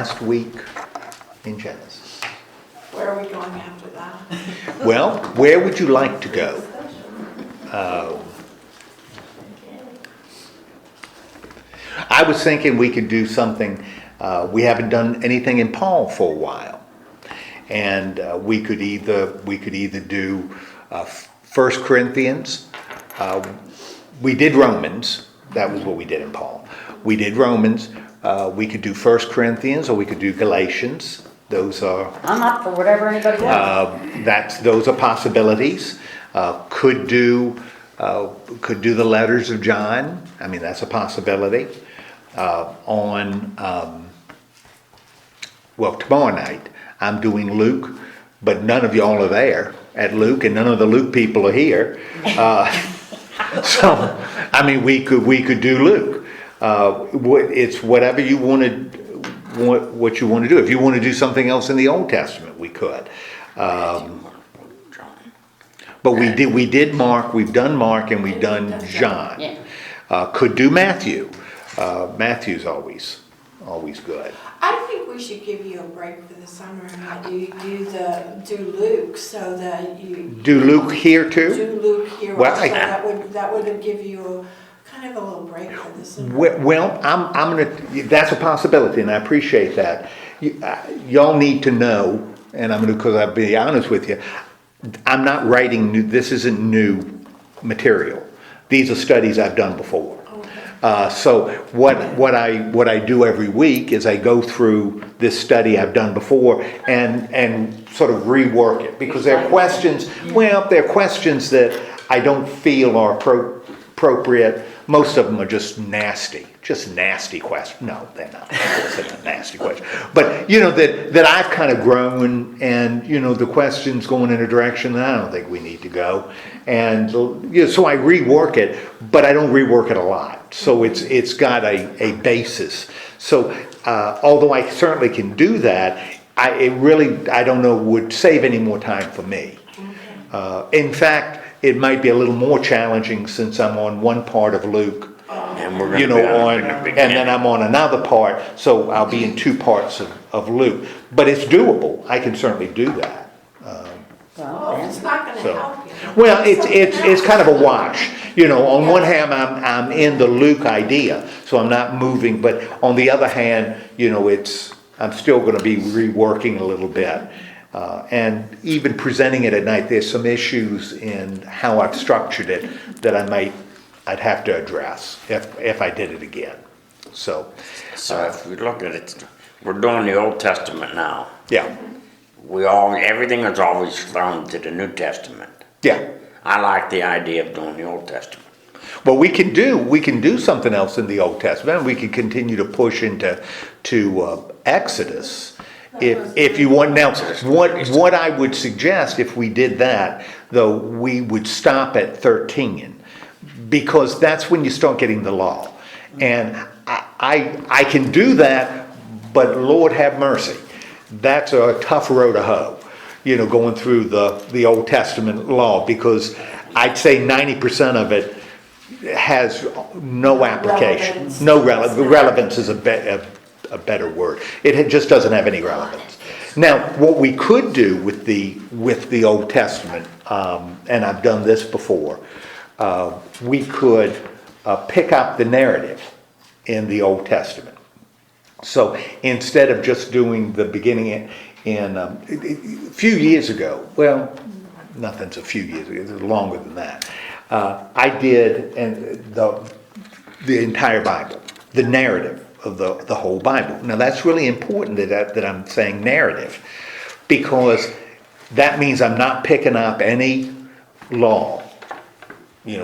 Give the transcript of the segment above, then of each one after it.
last week in Genesis. Where are we going after that? Well, where would you like to go? I was thinking we could do something. We haven't done anything in Paul for a while, and we could either do 1 Corinthians. We did Romans. That was what we did in Paul. We did Romans. We could do 1 Corinthians, or we could do Galatians. Those are. I'm up for whatever anybody wants. Those are possibilities. Could do the letters of John. I mean, that's a possibility. Tomorrow night I'm doing Luke, but none of y'all are there at Luke, and none of the Luke people are here. So, I mean, we could do Luke. It's whatever you want to. What you want to do. If you want to do something else in the Old Testament, we could. But we did Mark. We've done Mark, and we've done John. Yeah. Could do Matthew. Matthew's always good. I think we should give you a break for the summer and not do Luke, so that you Do Luke here too? do Luke here. Well, also. That would give you kind of a little break for the summer. Well, I'm gonna. That's a possibility, and I appreciate that. Y'all need to know, and because I'll be honest with you, I'm not writing new. This isn't new material. These are studies I've done before. So what I do every week is I go through this study I've done before and sort of rework it, because there are questions. Well, there are questions that I don't feel are appropriate. Most of them are just nasty questions. No, they're not. They're not nasty questions. But that I've kind of grown, and the questions going in a direction that I don't think we need to go, and so I rework it, but I don't rework it a lot. So it's got a basis. So although I certainly can do that, I don't know would save any more time for me. In fact, it might be a little more challenging since I'm on one part of Luke. And we're and then I'm on another part, so I'll be in two parts of Luke. But it's doable. I can certainly do that. It's not going to help you. Well, it's kind of a wash. On one hand, I'm in the Luke idea, so I'm not moving. But on the other hand, I'm still going to be reworking a little bit. And even presenting it at night, there's some issues in how I've structured it that I'd have to address if I did it again. So if we look at it, we're doing the Old Testament now. Yeah. Everything is always thrown to the New Testament. Yeah. I like the idea of doing the Old Testament. Well, we can do something else in the Old Testament. We can continue to push into Exodus. If you want. Now, what I would suggest, if we did that, though, we would stop at 13, because that's when you start getting the law. And I can do that, but Lord have mercy, that's a tough row to hoe, going through the Old Testament law, because I'd say 90% of it has no application, no relevance is a better word. It just doesn't have any relevance. Now, what we could do with the Old Testament, and I've done this before, we could pick up the narrative in the Old Testament. So instead of just doing the beginning a few years ago, well, nothing's a few years ago, it's longer than that. I did the entire Bible, the narrative of the whole Bible. Now that's really important that I'm saying narrative, because that means I'm not picking up any law.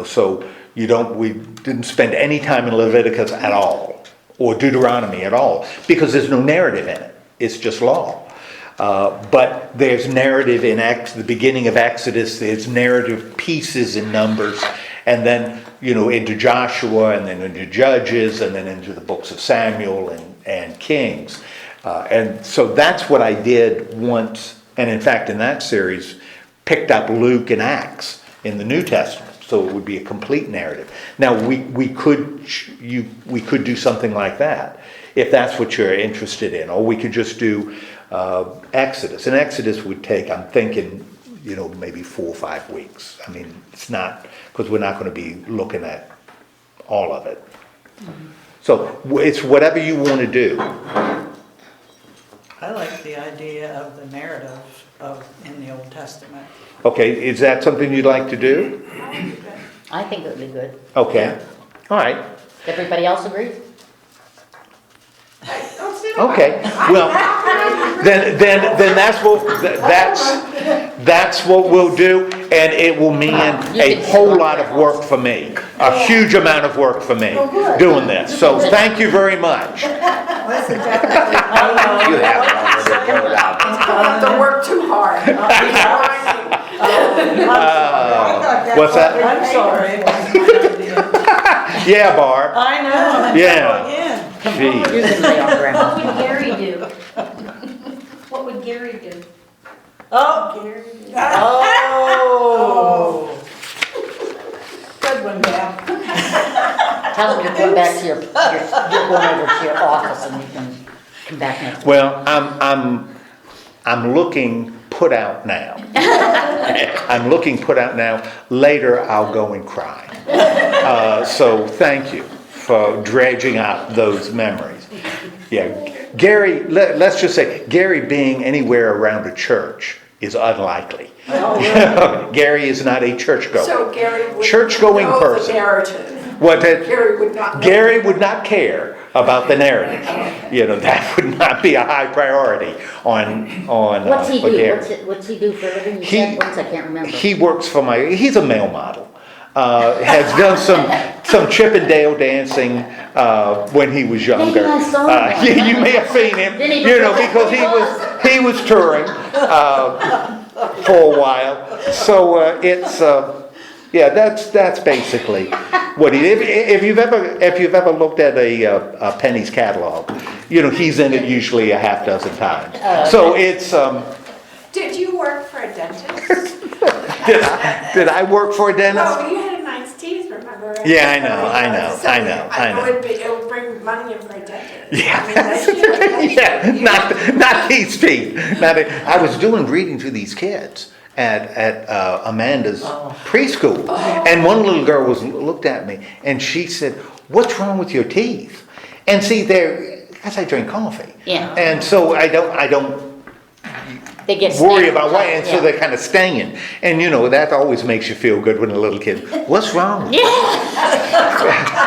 So we didn't spend any time in Leviticus at all, or Deuteronomy at all, because there's no narrative in it. It's just law. But there's narrative in the beginning of Exodus. There's narrative pieces in Numbers, and then into Joshua, and then into Judges, and then into the books of Samuel and Kings. And so that's what I did once, and in fact in that series picked up Luke and Acts in the New Testament. So it would be a complete narrative. Now we could do something like that. if that's what you're interested in. Or we could just do Exodus. And Exodus would take, I'm thinking, maybe 4 or 5 weeks. I mean, it's not, because we're not going to be looking at all of it. So it's whatever you want to do. I like the idea of the narrative in the Old Testament. Okay, is that something you'd like to do? I think it would be good. Okay, all right. Everybody else agree? Okay, well, then that's what we'll do, and it will mean a whole lot of work for me, a huge amount of work for me doing this. So thank you very much. Listen, definitely. You have it already filled out. Don't work too hard. What's that? I'm sorry. Yeah, Barb. I know. Yeah. Again. Gee. You can lay on What ground. would Gary do? What would Gary do? Oh. Gary. Oh. Good one, Dad. Tell them you're going back to you're going over to your office and you can come back next week. Well, I'm looking put out now. I'm looking put out now. Later, I'll go and cry. So thank you for dredging up those memories. Yeah, Gary, let's just say, Gary being anywhere around a church is unlikely. Gary is not a churchgoer. So Gary would Church-going know person. the narrative. What that, Gary would not know. Gary would not care about the narrative. That would not be a high priority on What's he for do? Gary. What's he do for a living? You He- said once, I can't remember. He works for he's a male model. Has done some Chippendale dancing when he was younger. Maybe I saw him. Yeah, you may have seen him, Didn't he because he was touring for a while. So it's that's basically what he. If you've ever looked at a Penny's catalog, he's in it usually a half dozen times. So it's. Did you work for a dentist? Did I work for a dentist? Oh, you had a nice teeth, remember? Yeah, I know. It would bring money in for a dentist. Yeah, I mean, yeah, not these teeth. I was doing reading to these kids at Amanda's preschool, and one little girl looked at me and she said, "What's wrong with your teeth?" And see, because I drink coffee, Yeah. and so I don't They get worry snapped. about why, and so Yeah. they're kind of stinging, and that always makes you feel good when a little kid, "What's wrong?"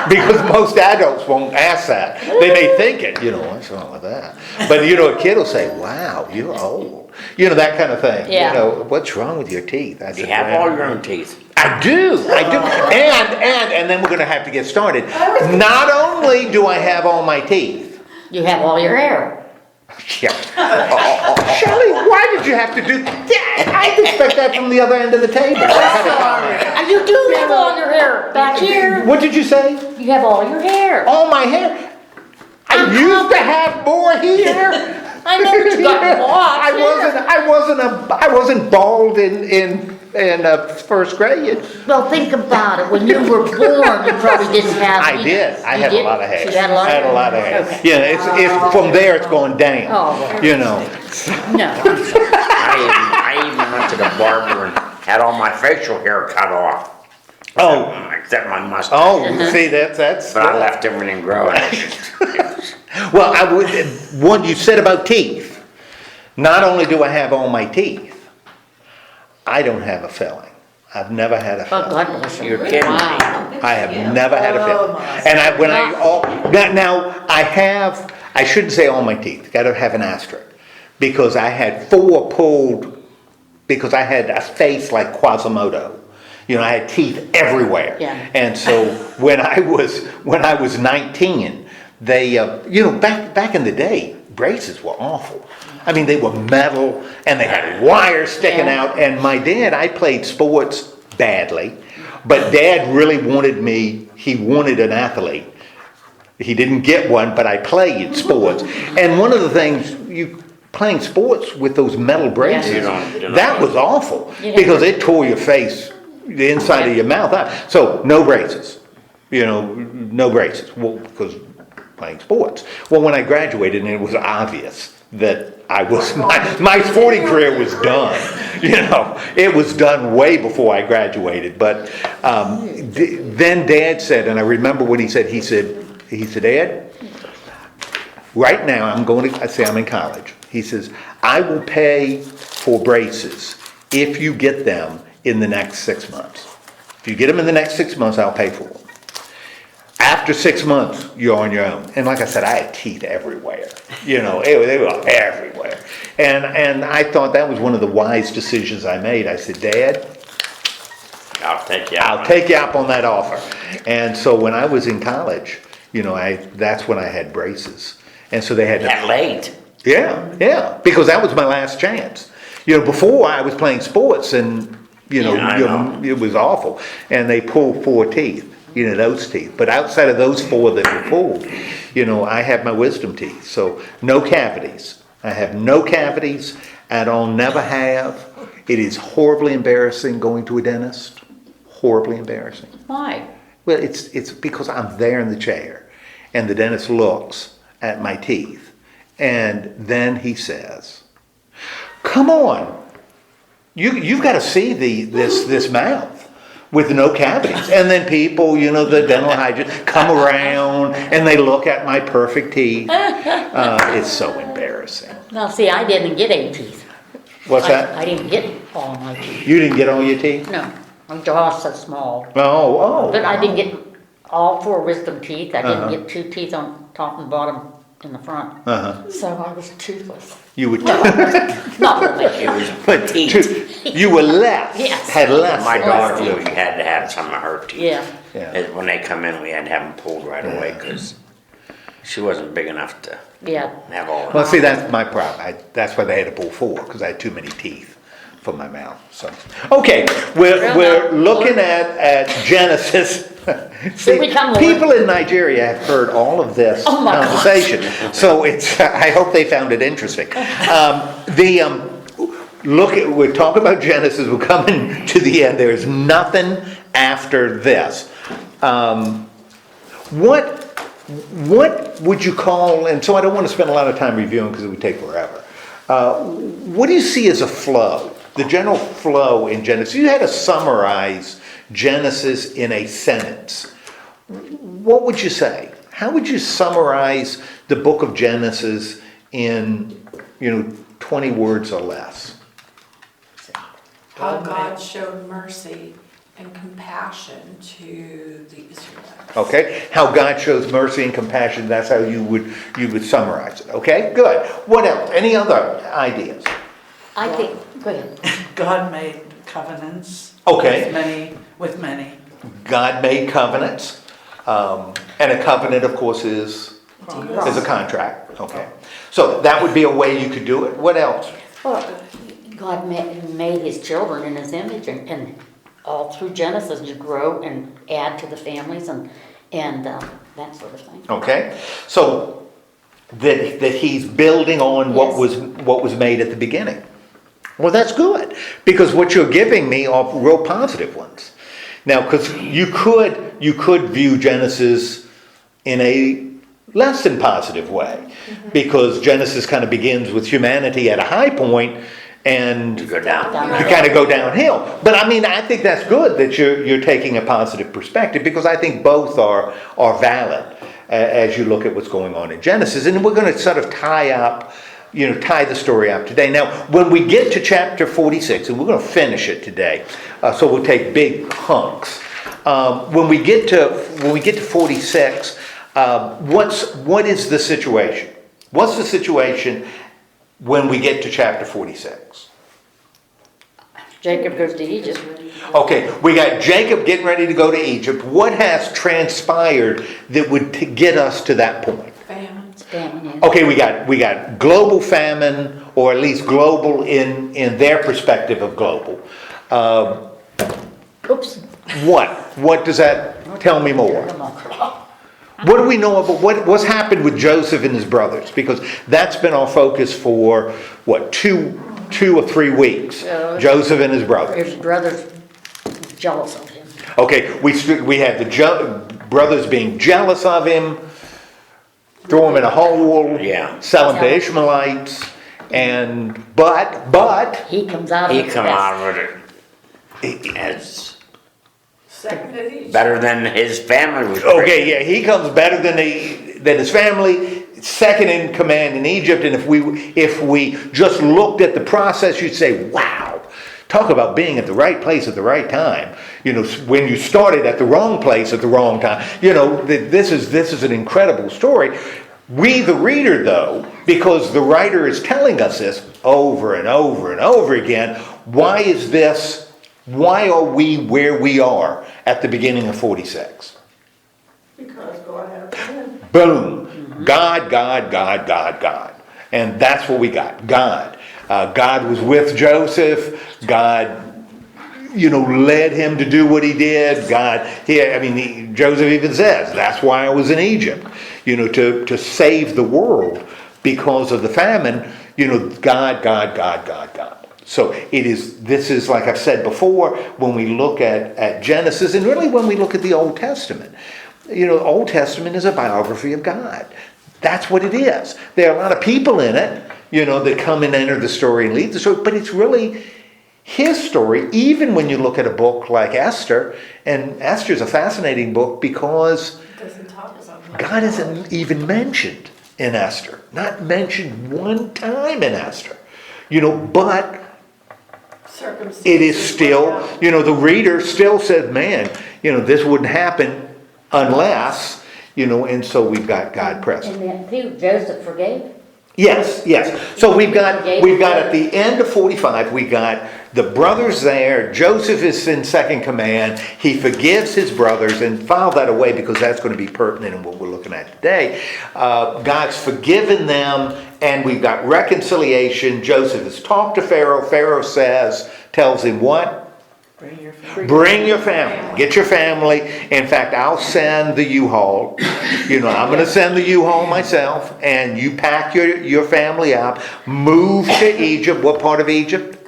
Because most adults won't ask that. They may think it, what's wrong with that? But a kid will say, "Wow, you're old," that kind of thing. Yeah. What's wrong with your teeth? I You said, have "Well, all your own teeth. I do, and then we're going to have to get started. Not only do I have all my teeth. You have all your hair. Yeah. Shelley, why did you have to do that? I'd expect that from the other end of the table. And you do have all your hair back here. What did you say? You have all your hair. All my hair? I used to have more here. I know, but you got lots. I wasn't bald in first grade. Well, think about it. When you were born, you probably didn't have. I did. I had a lot of hair. You had a lot I had a lot of hair. Okay. Yeah, it's from there. It's going down. Oh, well. No. I even went to the barber and had all my facial hair cut off. Oh. Except my mustache. Oh, see, that's. But I left everything growing. Well, one you said about teeth. Not only do I have all my teeth, I don't have a filling. I've never had a Oh, filling. God bless you. You're kidding me. Wow. I have never had a Oh, filling. my. And I shouldn't say all my teeth. Got to have an asterisk, because I had 4 pulled, because I had a face like Quasimodo. I had teeth everywhere. Yeah. And so when I was 19, they, back in the day, braces were awful. I mean, they were metal and they had wires sticking Yeah. out. And my dad, I played sports badly, but Dad really wanted me. He wanted an athlete. He didn't get one, but I played sports. And one of the things playing sports with those metal braces, You don't that was awful, You don't- because it tore your face, the inside of your mouth out. So no braces, no braces. Well, because playing sports. Well, when I graduated, and it was obvious that I was, my sporting career was done. It was done way before I graduated. But then Dad said, and I remember what he said. He said, Dad, right now I say I'm in college. He says, I will pay for braces if you get them in the next 6 months. If you get them in the next 6 months, I'll pay for them. After 6 months, you're on your own. And like I said, I had teeth everywhere. They were everywhere. And I thought that was one of the wise decisions I made. I said, Dad, I'll take you I'll take you up on that offer. And so when I was in college, that's when I had braces. And so they had to... That late. Yeah, because that was my last chance. Before I was playing sports and, I know. it was awful. And they pulled 4 teeth, those teeth. But outside of those 4 that were pulled, I have my wisdom teeth. So no cavities. I have no cavities at all, never have. It is horribly embarrassing going to a dentist. Horribly embarrassing. Why? Well, it's because I'm there in the chair and the dentist looks at my teeth. And then he says, come on, you've got to see this mouth with no cavities. And then people, the dental hygienists come around and they look at my perfect teeth. It's so embarrassing. Well, see, I didn't get any teeth. What's that? I didn't get all my teeth. You didn't get all your teeth? No, my jaw's so small. Oh. But I didn't get all 4 wisdom teeth. I didn't Uh-huh. get 2 teeth on top and bottom in the front. Uh-huh. So I was toothless. You would, Not really. It was but teeth. you were less. Yes. Had less. My daughter, teeth. we had to have some of her teeth. Yeah. Yeah. When they come in, we had to have them pulled right away because she wasn't big enough to Yeah. have all of Well, them. see, that's my problem. That's why they had to pull 4, because I had too many teeth for my mouth. So, okay, we're looking at Genesis. See, we come, Lord. people in Nigeria have heard all of this Oh, my gosh. conversation, so it's. I hope they found it interesting. We're talking about Genesis. We're coming to the end. There's nothing after this. What would you call, and so I don't want to spend a lot of time reviewing because it would take forever. What do you see as a flow, the general flow in Genesis? You had to summarize Genesis in a sentence. What would you say? How would you summarize the book of Genesis in, 20 words or less? How God showed mercy and compassion to the Israelites. Okay, how God shows mercy and compassion, that's how you would summarize it. Okay, good. What else? Any other ideas? I think, go ahead. God made covenants. Okay. With many. God made covenants, and a covenant, of course, is a contract. Okay, so that would be a way you could do it. What else? Well, God made his children in his image, and all through Genesis you grow and add to the families and that sort of thing. Okay, so that he's building on what was made at the beginning. Well, that's good, because what you're giving me are real positive ones. Now, because you could view Genesis in a less than positive way, because Genesis kind of begins with humanity at a high point, and You go down. you kind of go downhill. But I mean, I think that's good that you're taking a positive perspective, because I think both are valid as you look at what's going on in Genesis. And we're going to sort of tie the story up today. Now, when we get to chapter 46, and we're going to finish it today, so we'll take big hunks. When we get to 46, what is the situation? What's the situation when we get to chapter 46? Jacob goes to Egypt. Okay, we got Jacob getting ready to go to Egypt. What has transpired that would get us to that point? Famine. Famine, yeah. Okay, we got global famine, or at least global in their perspective of global. Oops. What does that tell me more? Come on. What do we know about what's happened with Joseph and his brothers? Because that's been our focus for two or 3 weeks. Yeah. Joseph and his brothers. His brother's jealous of him. Okay, we had the brothers being jealous of him. throw him in a hole, Yeah. sell him to Ishmaelites, but He comes out of He it come best. out of it as Second in Egypt. better than his family was. okay, yeah, he comes better than his family, second in command in Egypt. And if we just looked at the process, you'd say, wow, talk about being at the right place at the right time. You know, when you started at the wrong place at the wrong time. You know, this is an incredible story. We, the reader, though, because the writer is telling us this over and over and over again, why is this? Why are we where we are at the beginning of 46? Because God had a plan. Boom. God. And that's what we got. God. God was with Joseph. God, led him to do what he did. Joseph even says, that's why I was in Egypt. To save the world because of the famine. God. So this is like I've said before, when we look at Genesis, and really when we look at the Old Testament. Old Testament is a biography of God. That's what it is. There are a lot of people in it, that come and enter the story and lead the story, but it's really his story, even when you look at a book like Esther, and Esther's a fascinating book because It doesn't talk about much. God isn't even mentioned in Esther. Not mentioned one time in Esther. But Circumstances it is still, work out. the reader still said, man, this wouldn't happen unless, and so we've got God present. And then too, Joseph forgave. Yes. So we've got at the end of 45, we got the brothers there. Joseph is in second command. He forgives his brothers, and file that away because that's going to be pertinent in what we're looking at today. God's forgiven them, and we've got reconciliation. Joseph has talked to Pharaoh. Pharaoh tells him what? Bring your family. Get your family. In fact, I'll send the U-Haul. I'm going to send the U-Haul myself, and you pack your family up, move to Egypt. What part of Egypt?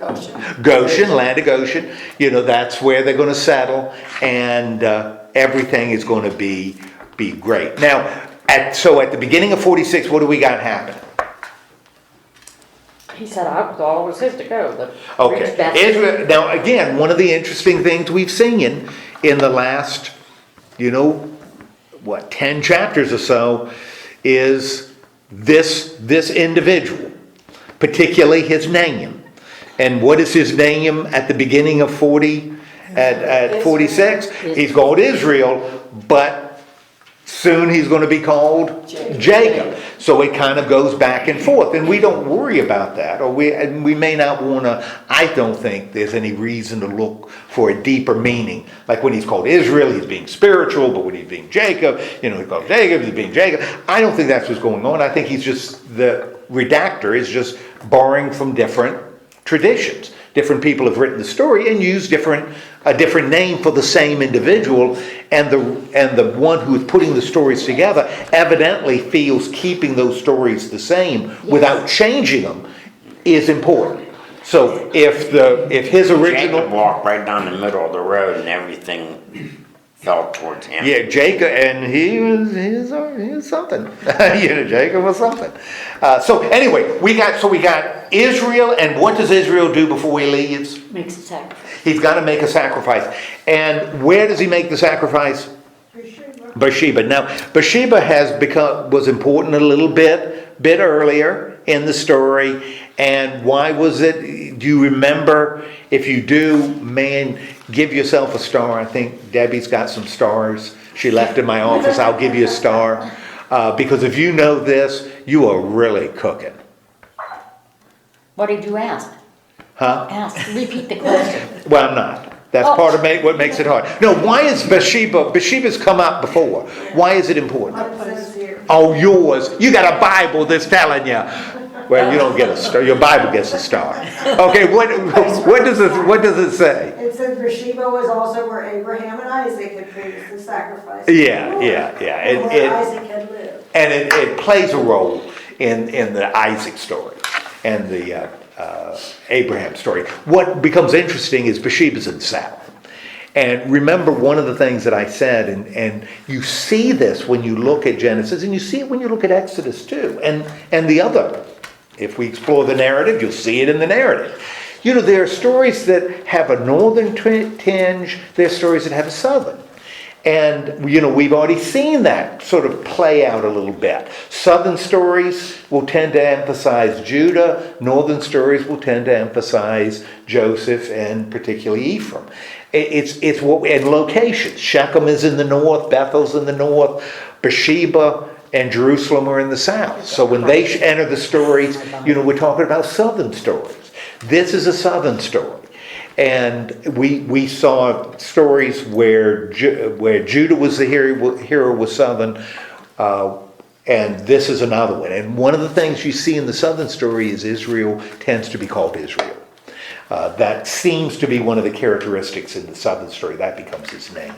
Goshen, land of Goshen. That's where they're going to settle, and everything is going to be great. Now, at the beginning of 46, what do we got happening? He said, all was his to go. The Okay. rich bastard. Israel, now, again, one of the interesting things we've seen in the last, 10 chapters or so, is this individual, particularly his name. And what is his name at the beginning of 40? At 46? He's called Israel, but soon he's going to be called Jacob. So it kind of goes back and forth, and we don't worry about that, or we may not want to. I don't think there's any reason to look for a deeper meaning. Like when he's called Israel, he's being spiritual, but when he's being Jacob, he's called Jacob, he's being Jacob. I don't think that's what's going on. I think he's just, the redactor is just borrowing from different traditions. Different people have written the story and used a different name for the same individual, and the one who is putting the stories together evidently feels keeping those stories the same without changing them is important. So if his original Jacob walked right down the middle of the road and everything fell towards him. Jacob, and he was something. Jacob was something. So anyway, we got Israel, and what does Israel do before he leaves? Makes a sacrifice. He's got to make a sacrifice. And where does he make the sacrifice? Beersheba. Now, Beersheba was important a little bit earlier in the story. And why was it? Do you remember? If you do, man, give yourself a star. I think Debbie's got some stars. She left in my office. I'll give you a star. Because if you know this, you are really cooking. What did you ask? Huh? Repeat the question. Well, I'm not. That's part of what makes it hard. No, why is Bathsheba? Bathsheba's come up before. Why is it important? Oh, yours. You got a Bible that's telling you. Well, you don't get a star. Your Bible gets a star. Okay, what does it say? It says Beersheba was also where Abraham and Isaac had produced the sacrifice. Yeah. And where Isaac had lived. And it plays a role in the Isaac story and the Abraham story. What becomes interesting is Bathsheba's in the south. And remember one of the things that I said, and you see this when you look at Genesis, and you see it when you look at Exodus too, and the other. If we explore the narrative, you'll see it in the narrative. You know, there are stories that have a northern tinge, there are stories that have a southern. And, you know, we've already seen that sort of play out a little bit. Southern stories will tend to emphasize Judah. Northern stories will tend to emphasize Joseph and particularly Ephraim. It's what and locations. Shechem is in the north, Bethel's in the north, Beersheba and Jerusalem are in the south. So when they enter the stories, you know, we're talking about southern stories. This is a southern story. And we saw stories where Judah was the hero was southern, and this is another one. And one of the things you see in the southern story is Israel tends to be called Israel. That seems to be one of the characteristics in the southern story. That becomes his name.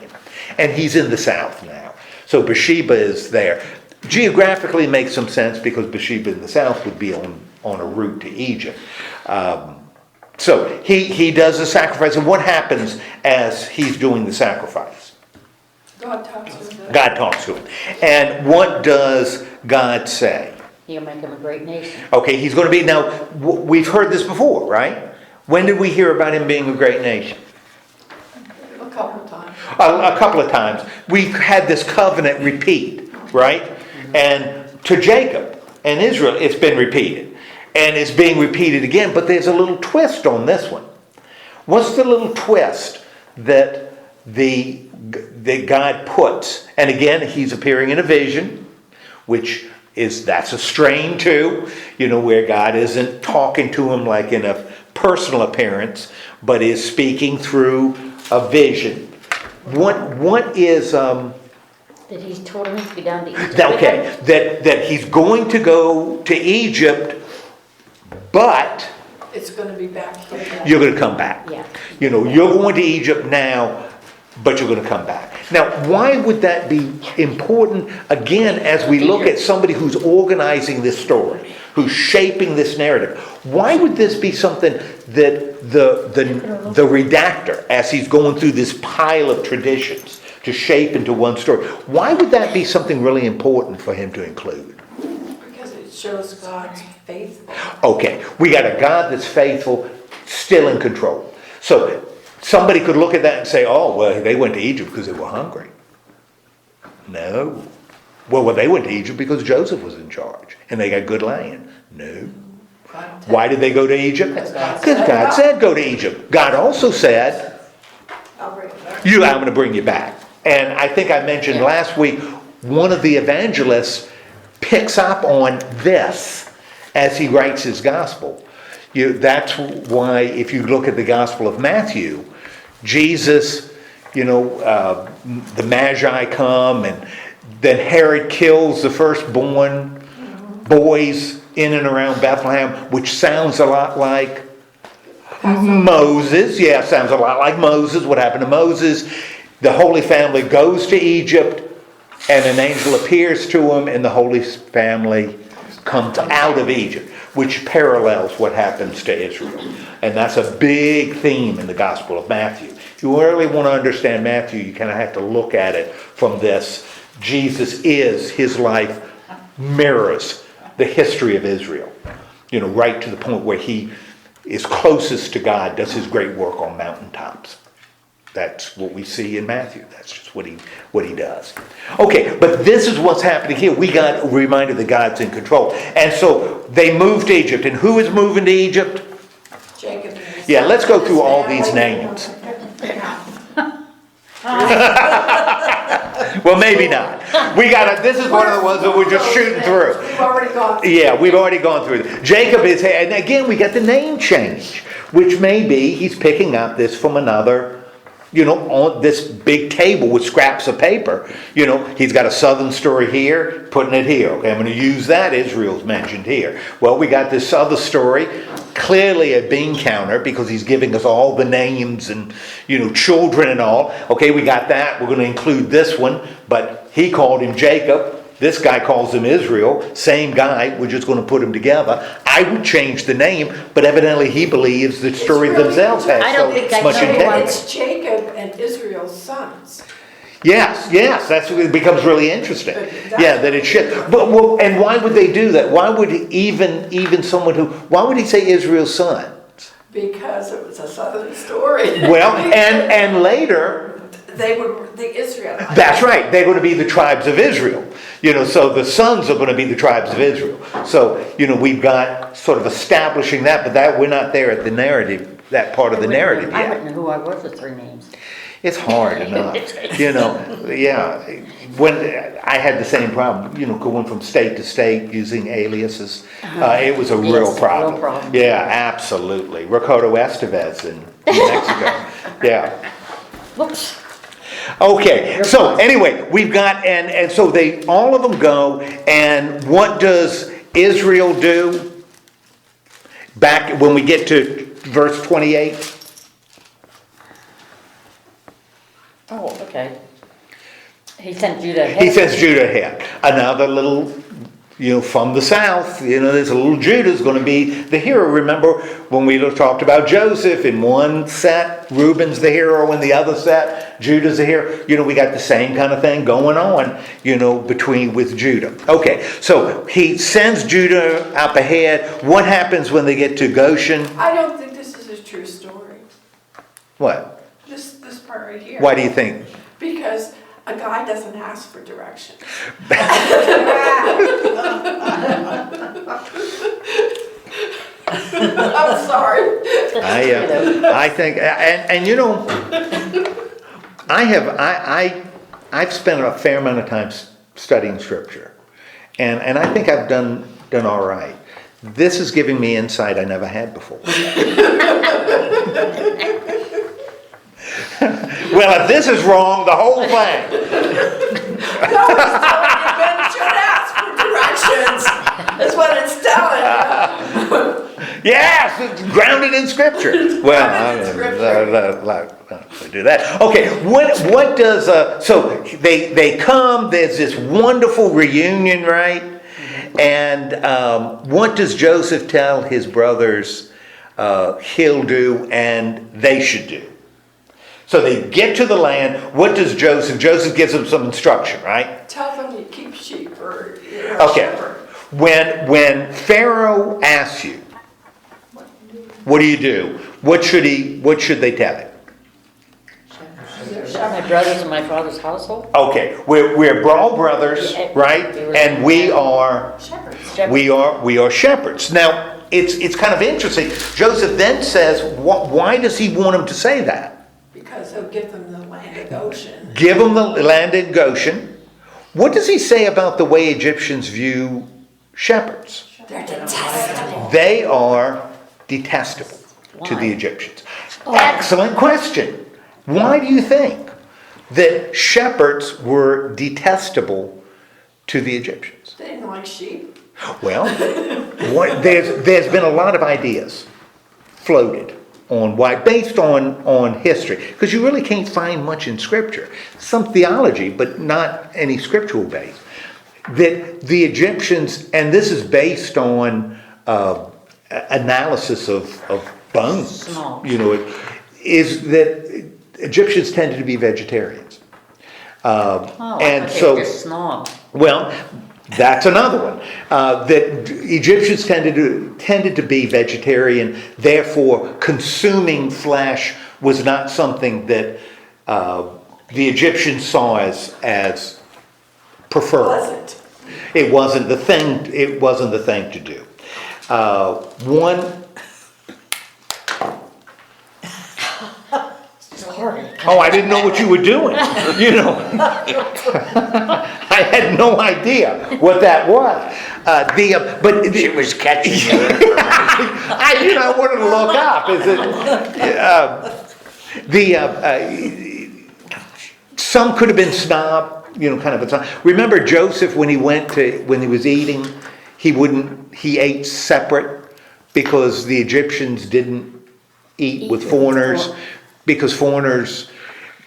And he's in the south now. So Beersheba is there. Geographically it makes some sense because Beersheba in the south would be on a route to Egypt. So he does the sacrifice, and what happens as he's doing the sacrifice? God talks to him. God talks to him. And what does God say? He'll make him a great nation. Okay, he's going to be, now, we've heard this before, right? When did we hear about him being a great nation? A couple of times. A couple of times. We've had this covenant repeat, right? And to Jacob and Israel, it's been repeated. And it's being repeated again, but there's a little twist on this one. What's the little twist that God puts? And again, he's appearing in a vision, that's a strain too, you know, where God isn't talking to him like in a personal appearance, but is speaking through a vision. What is That he's told him to go down to Egypt. okay? That he's going to go to Egypt. But It's going to be back here. you're going to come back. Yeah. You know, you're going to Egypt now, but you're going to come back. Now, why would that be important? Again, as we look at somebody who's organizing this story, who's shaping this narrative, why would this be something that the redactor, as he's going through this pile of traditions to shape into one story, why would that be something really important for him to include? Because it shows God's faithful. Okay, we got a God that's faithful, still in control. So somebody could look at that and say, oh, well, they went to Egypt because they were hungry. No. Well, they went to Egypt because Joseph was in charge and they got good land. No. Why did they go to Egypt? Because God said go to Egypt. God also said, I'll bring it back. I'm going to bring you back. And I think I mentioned last week, one of the evangelists picks up on this as he writes his gospel. That's why if you look at the Gospel of Matthew, Jesus, the Magi come and then Herod kills the firstborn boys in and around Bethlehem, which sounds a lot like Moses. Yeah, sounds a lot like Moses. What happened to Moses? The Holy Family goes to Egypt and an angel appears to him and the Holy Family comes out of Egypt, which parallels what happens to Israel. And that's a big theme in the Gospel of Matthew. If you really want to understand Matthew, you kind of have to look at it from this. His life mirrors the history of Israel. Right to the point where he is closest to God, does his great work on mountaintops. That's what we see in Matthew. That's just what he does. Okay, but this is what's happening here. We got a reminder that God's in control. And so they moved to Egypt. And who is moving to Egypt? Jacob. And his Yeah, let's go sons, through all his these family. names. Well, maybe not. This is one of the ones that we're just shooting through. We've already gone. Yeah, we've already gone through it. Jacob is, and again, we got the name change, which may be he's picking up this from another, on this big table with scraps of paper. He's got a southern story here, putting it here. Okay, I'm going to use that. Israel's mentioned here. Well, we got this other story, clearly a bean counter, because he's giving us all the names and, children and all. Okay, we got that. We're going to include this one, but he called him Jacob. This guy calls him Israel. Same guy. We're just going to put them together. I would change the name, but evidently he believes the stories themselves have I don't so think I much know integrity. It's Jacob and Israel. sons. Yes, that's when it becomes really interesting. But that's- Yeah, that it should, well, and why would they do that? Why would even someone why would he say Israel's son? Because it was a southern story. Well, and later, They were the Israelites. that's right, they're gonna be the tribes of Israel. So the sons are gonna be the tribes of Israel. So, we've got sort of establishing that, but that, we're not there at the narrative, that part of the narrative I yet. wouldn't know who I was with 3 names. It's hard enough, yeah. When I had the same problem, going from state to state using aliases, it was a Yes, real real problem. problem. Yeah, absolutely. Ricardo Estevez in Mexico, yeah. Whoops. Okay, so anyway, we've got, and so all of them go, and what does Israel do? Back when we get to verse 28. Oh, okay. He sent Judah ahead. He sends Judah ahead. Another little, from the south, there's a little Judah's going to be the hero. Remember when we talked about Joseph, in one set, Reuben's the hero, in the other set, Judah's the hero. We got the same kind of thing going on, with Judah. Okay, so he sends Judah up ahead. What happens when they get to Goshen? I don't think this is a true story. What? This part right here. Why do you think? Because a guy doesn't ask for directions. I'm sorry. I think, I've spent a fair amount of time studying scripture, and I think I've done all right. This is giving me insight I never had before. Well, if this is wrong, the whole thing. No, it's telling you men should ask for directions. That's what it's telling you. Yes, it's grounded in scripture. Well, I do that. Okay, what does so they come? There's this wonderful reunion, right? And what does Joseph tell his brothers he'll do and they should do? So they get to the land. What does Joseph? Joseph gives them some instruction, right? Tell them you keep sheep or Okay. shepherd. When Pharaoh asks you, what do you do? What should they tell him? My brothers and my father's household. Okay, we're all brothers, Yeah. right? And we are shepherds. Now it's kind of interesting. Joseph then says, why does he want him to say that? Because he'll give them the land of Goshen. Give them the land in Goshen. What does he say about the way Egyptians view shepherds? They're detestable. They are detestable to the Why? Egyptians. Excellent question. Why do you think that shepherds were detestable to the Egyptians? They didn't like sheep. Well, there's been a lot of ideas floated on why, based on history, because you really can't find much in scripture. Some theology, but not any scriptural base. That the Egyptians, and this is based on analysis of bones, Small. is that Egyptians tended to be vegetarians. And so, Just snob. well, that's another one. That Egyptians tended to be vegetarian, therefore consuming flesh was not something that the Egyptians saw as preferable. It wasn't the thing. It wasn't the thing to do. Sorry. Oh, I didn't know what you were doing. I had no idea what that was. She was catching your information. I wanted to look up. Some could have been snob, kind of a snob. Remember Joseph when he was eating, he ate separate because the Egyptians didn't eat with foreigners. Because foreigners,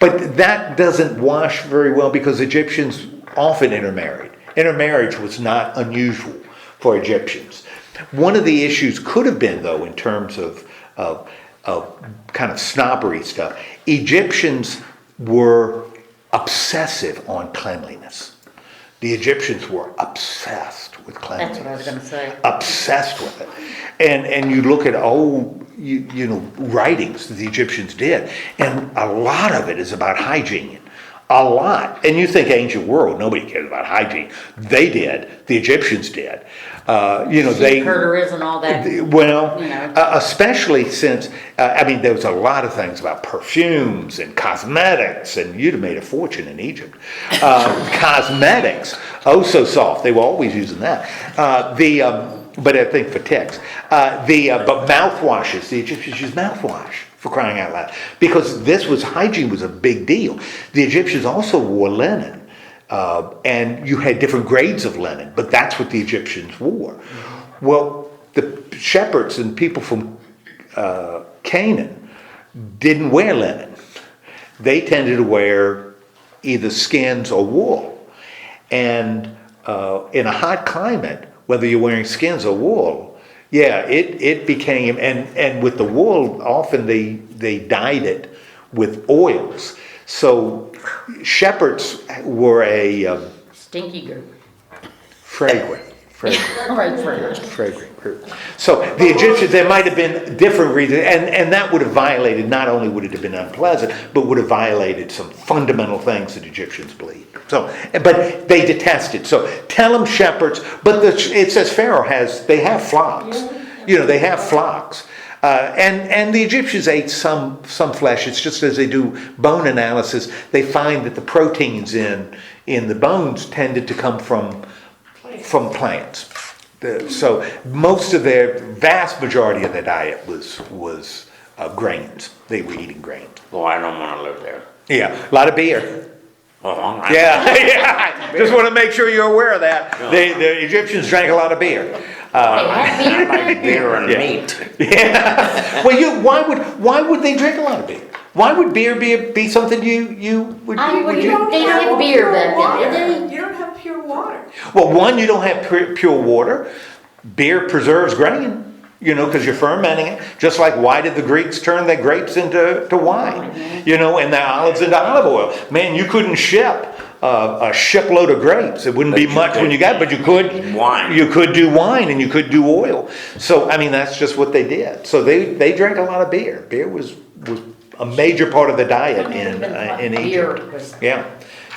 but that doesn't wash very well because Egyptians often intermarried. Intermarriage was not unusual for Egyptians. One of the issues could have been, though, in terms of kind of snobbery stuff, Egyptians were obsessive on cleanliness. The Egyptians were obsessed with cleanliness. That's what I was gonna say. Obsessed with it. And you look at old, you know, writings that the Egyptians did, and a lot of it is about hygiene. A lot. And you think ancient world, nobody cared about hygiene. They did. The Egyptians did. You know, they... Curteris and all that. Well, You know. especially since, I mean, there was a lot of things about perfumes and cosmetics, and you'd have made a fortune in Egypt. Cosmetics, oh so soft. They were always using that. But I think for ticks. But mouthwashes, the Egyptians used mouthwash, for crying out loud. Because hygiene was a big deal. The Egyptians also wore linen. And you had different grades of linen, but that's what the Egyptians wore. Well, the shepherds and people from Canaan didn't wear linen. They tended to wear either skins or wool. And in a hot climate, whether you're wearing skins or wool, yeah, it became, and with the wool, often they dyed it with oils. So shepherds were a Stinky group. fragrant Right, group. So the Egyptians, there might have been different reasons, and that would have violated, not only would it have been unpleasant, but would have violated some fundamental things that Egyptians believed. So, but they detested. So tell them shepherds, but it says Pharaoh they have flocks. You know, they have flocks. And the Egyptians ate some flesh. It's just as they do bone analysis, they find that the proteins in the bones tended to come from plants. So most of their vast majority of their diet was grains. They were eating grains. Well, I don't want to live there. Yeah, a lot of beer. Oh, Yeah. Just want to make sure you're aware of that. No. The Egyptians drank a lot of beer. I like beer and meat. Yeah. Well, why would they drink a lot of beer? Why would beer be something you would? I would- would They don't have beer back then, did they? You don't have pure water. Well, one, you don't have pure water. Beer preserves grain, you know, because you're fermenting it. Just like why did the Greeks turn their grapes into wine, you know, and their olives into olive oil? Man, you couldn't ship a shipload of grapes. It wouldn't be much when you got, but you could Wine. You could do wine and you could do oil. So I mean, that's just what they did. So they drank a lot of beer. Beer was a major part of the diet in Beer Egypt. was Yeah.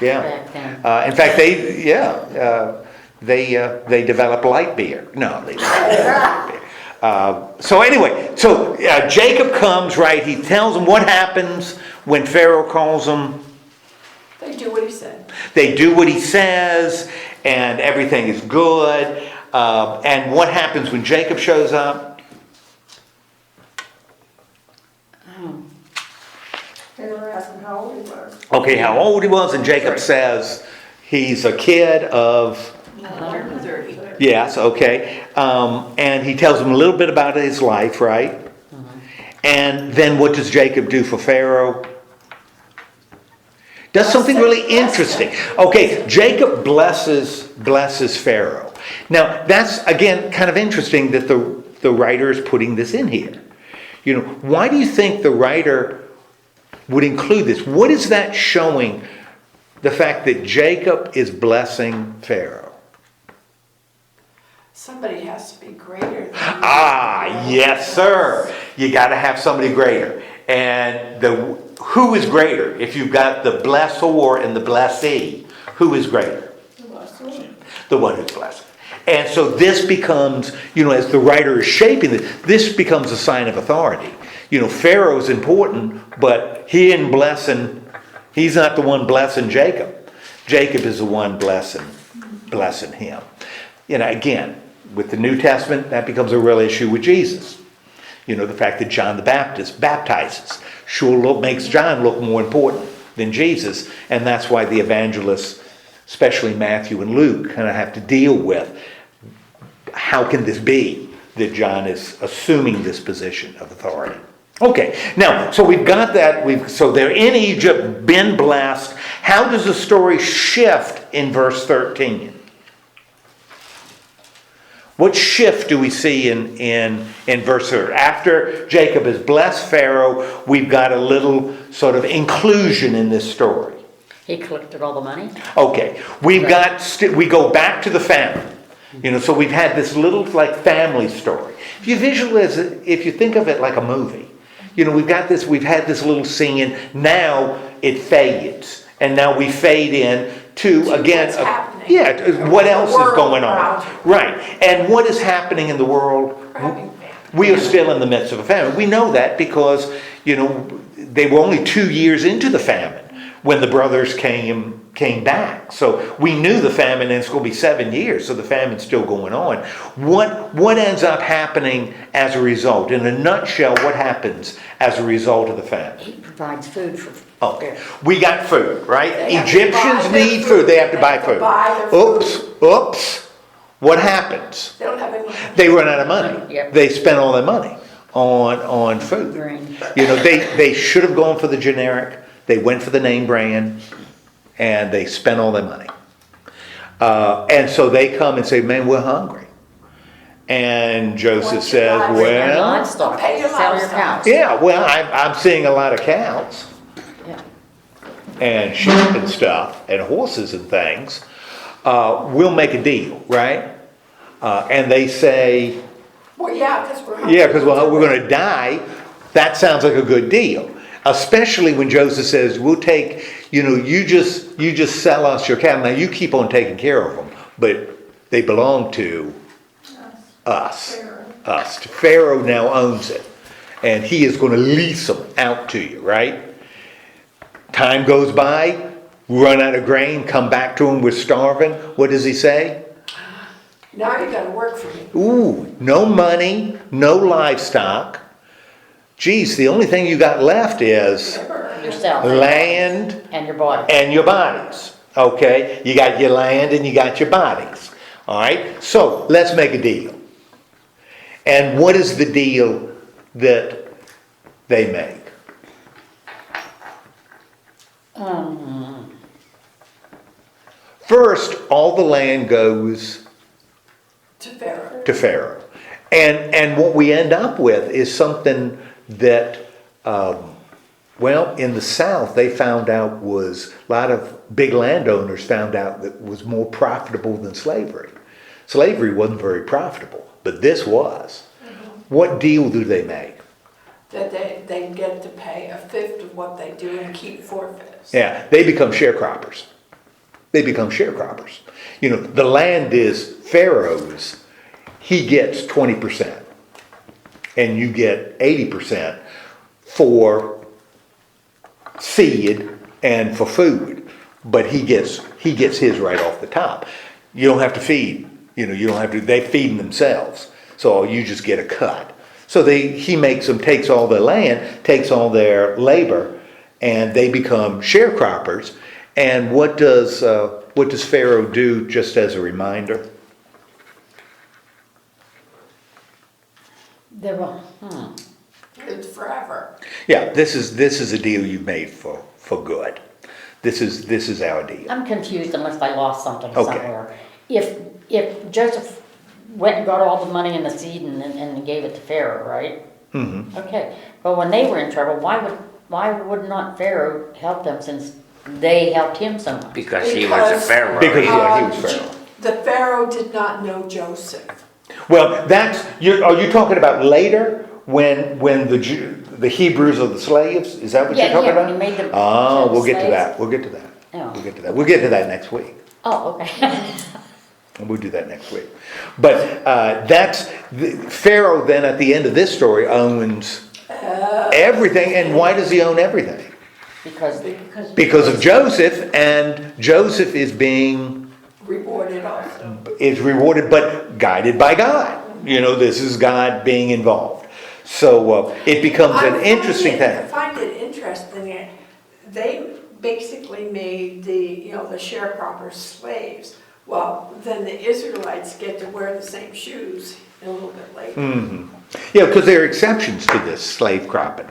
back then. In fact, they developed light beer. No, they didn't. So anyway, Jacob comes, right? He tells them what happens when Pharaoh calls them. They do what he said. They do what he says, and everything is good. And what happens when Jacob shows up? They were asking how old he was. Okay, how old he was, and Jacob says he's a kid of... 130. Yes, okay. And he tells them a little bit about his life, right? And then what does Jacob do for Pharaoh? Does something really interesting. Okay, Jacob blesses Pharaoh. Now, that's, again, kind of interesting that the writer is putting this in here. You know, why do you think the writer would include this? What is that showing, the fact that Jacob is blessing Pharaoh? Somebody has to be greater than Yes, sir. You got to have somebody greater. And who is greater? If you've got the blessor and the blessee, who is greater? The one who's blessed. And so this becomes, you know, as the writer is shaping this becomes a sign of authority. You know, Pharaoh's important, but he ain't blessing, he's not the one blessing Jacob. Jacob is the one blessing him. You know, again, with the New Testament, that becomes a real issue with Jesus. You know, the fact that John the Baptist baptizes makes John look more important than Jesus. And that's why the evangelists, especially Matthew and Luke, kind of have to deal with how can this be that John is assuming this position of authority. Okay, now, so we've got that. So they're in Egypt, been blessed. How does the story shift in verse 13? What shift do we see in verse 3? After Jacob has blessed Pharaoh, we've got a little sort of inclusion in this story. He collected all the money. Okay, we go back to the famine. So we've had this little like family story. If you think of it like a movie, we've had this little scene. Now it fades, and now we fade in to again. What's happening. What else is going on? Around. Right, and what is happening in the world? We're having famine. We are still in the midst of a famine. We know that because they were only 2 years into the famine when the brothers came back. So we knew the famine, and it's going to be 7 years, so the famine's still going on. What ends up happening as a result? In a nutshell, what happens as a result of the famine? He provides food for. Okay, we got food, right? They have to Egyptians buy their need food. They have to buy They have to food. buy their food. Oops. What happens? They don't have any. They run out of money. Yep. They spend all their money on food. Grain. They should have gone for the generic. They went for the name brand, and they spent all their money. And so they come and say, "Man, we're hungry." And Joseph What's your says, livestock? And "Well, livestock. Pay your Sell your livestock. cows. yeah, well, I'm seeing a lot of cows Yeah. and sheep and stuff and horses and things. We'll make a deal, right?" And they say, Well, yeah, because we're hungry. "Yeah, because we're going to die." That sounds like a good deal, especially when Joseph says, "We'll take, you just sell us your cattle. Now you keep on taking care of them, but they belong to us. Us. Pharaoh now owns it, and he is going to lease them out to you, right?" Time goes by, run out of grain, come back to him, we're starving. What does he say? Now you gotta work for me. Ooh, no money, no livestock. Geez, the only thing you got left is Yourself. land And your body. and your bodies. Okay? You got your land and you got your bodies. All right? So let's make a deal. And what is the deal that they make? First, all the land goes To Pharaoh. to Pharaoh. And what we end up with is something that, in the South, they found out was, a lot of big landowners found out that was more profitable than slavery. Slavery wasn't very profitable, but this was. What deal do they make? That they get to pay a fifth of what they do and keep forfeits. Yeah, they become sharecroppers. They become sharecroppers. The land is Pharaoh's. He gets 20%. And you get 80% for seed and for food. But he gets his right off the top. You don't have to feed. You don't have to, they feed themselves. So you just get a cut. So he takes all their land, takes all their labor, and they become sharecroppers. And what does Pharaoh do, just as a reminder? There were, It's forever. Yeah, this is a deal you made for good. This is our deal. I'm confused unless I lost something Okay. somewhere. If Joseph went and got all the money and the seed and gave it to Pharaoh, right? Mm-hmm. Okay, but when they were in trouble, why would not Pharaoh help them since they helped him so much? Because he was a pharaoh. Because he was Pharaoh. The Pharaoh did not know Joseph. Well, are you talking about later when the Hebrews are the slaves? Is that what you're talking when about? he made them We'll get to slaves. that. We'll get to that. Oh. We'll get to that. We'll get to that next week. Oh, okay. And we'll do that next week. But Pharaoh then at the end of this story owns everything. And why does he own everything? Because of Joseph, and Joseph is being Rewarded also. but guided by God. This is God being involved. So it becomes an interesting I thing. find it interesting. They basically made the sharecroppers slaves. Well, then the Israelites get to wear the same shoes a little bit later. Mm-hmm. Yeah, because there are exceptions to this slave cropping.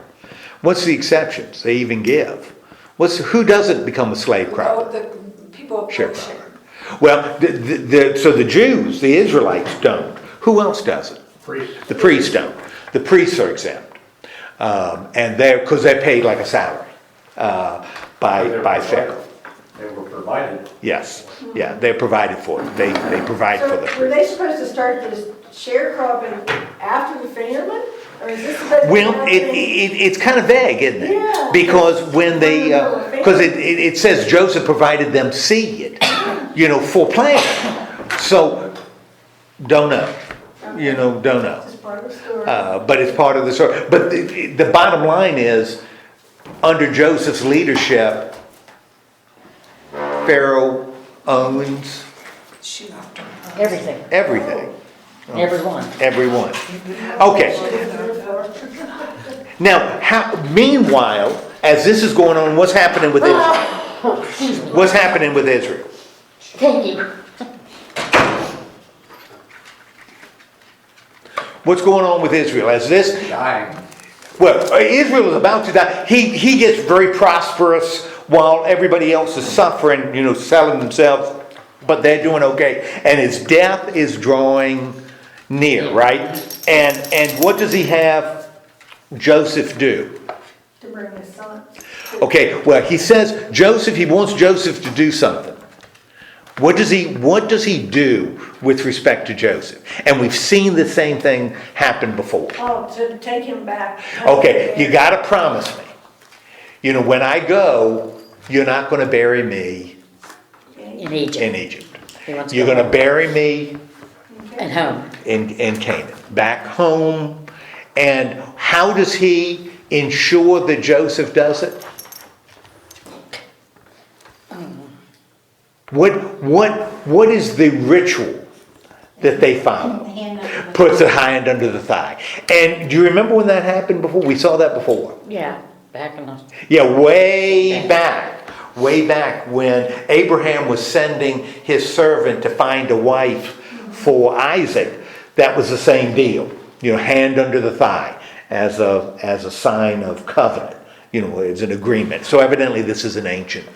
What's the exceptions they even give? Who doesn't become a slave cropper? The people of Sharecropper. Goshen. Well, so the Jews, the Israelites don't. Who else does it? The priests don't. The priests are exempt. And because they're paid like a salary by Pharaoh. They were provided. Yes, yeah, they're provided for. They provide for So the were priests. they supposed to start this sharecropping after the famine? Or is this supposed to Well, happen? it's kind of vague, isn't it? Yeah. Because when they, because it says Joseph provided them seed, for planting. So, don't know. Don't know. This is part of the story. But it's part of the story. But the bottom line is, under Joseph's leadership, Pharaoh owns Everything, everything. everyone. Everyone. Okay. Now, meanwhile, as this is going on, what's happening with Israel? What's happening with Israel? Thank you. What's going on with Israel? As this, Dying. well, Israel is about to die. He gets very prosperous while everybody else is suffering, selling themselves, but they're doing okay. And his death is drawing near, right? And what does he have Joseph do? To bring his son. Okay, well, he wants Joseph to do something. What does he do with respect to Joseph? And we've seen the same thing happen before. Oh, to take him back. Okay, you gotta promise me. When I go, you're not gonna bury me In Egypt. in Egypt. He wants to You're go gonna home. bury me And home. in Canaan, back home. And how does he ensure that Joseph does it? What is the ritual that they follow? Puts a hand under the thigh. And do you remember when that happened before? We saw that before. Yeah, back in the, Yeah, way back when Abraham was sending his servant to find a wife for Isaac. That was the same deal. Hand under the thigh as a sign of covenant. As an agreement. So evidently this is an ancient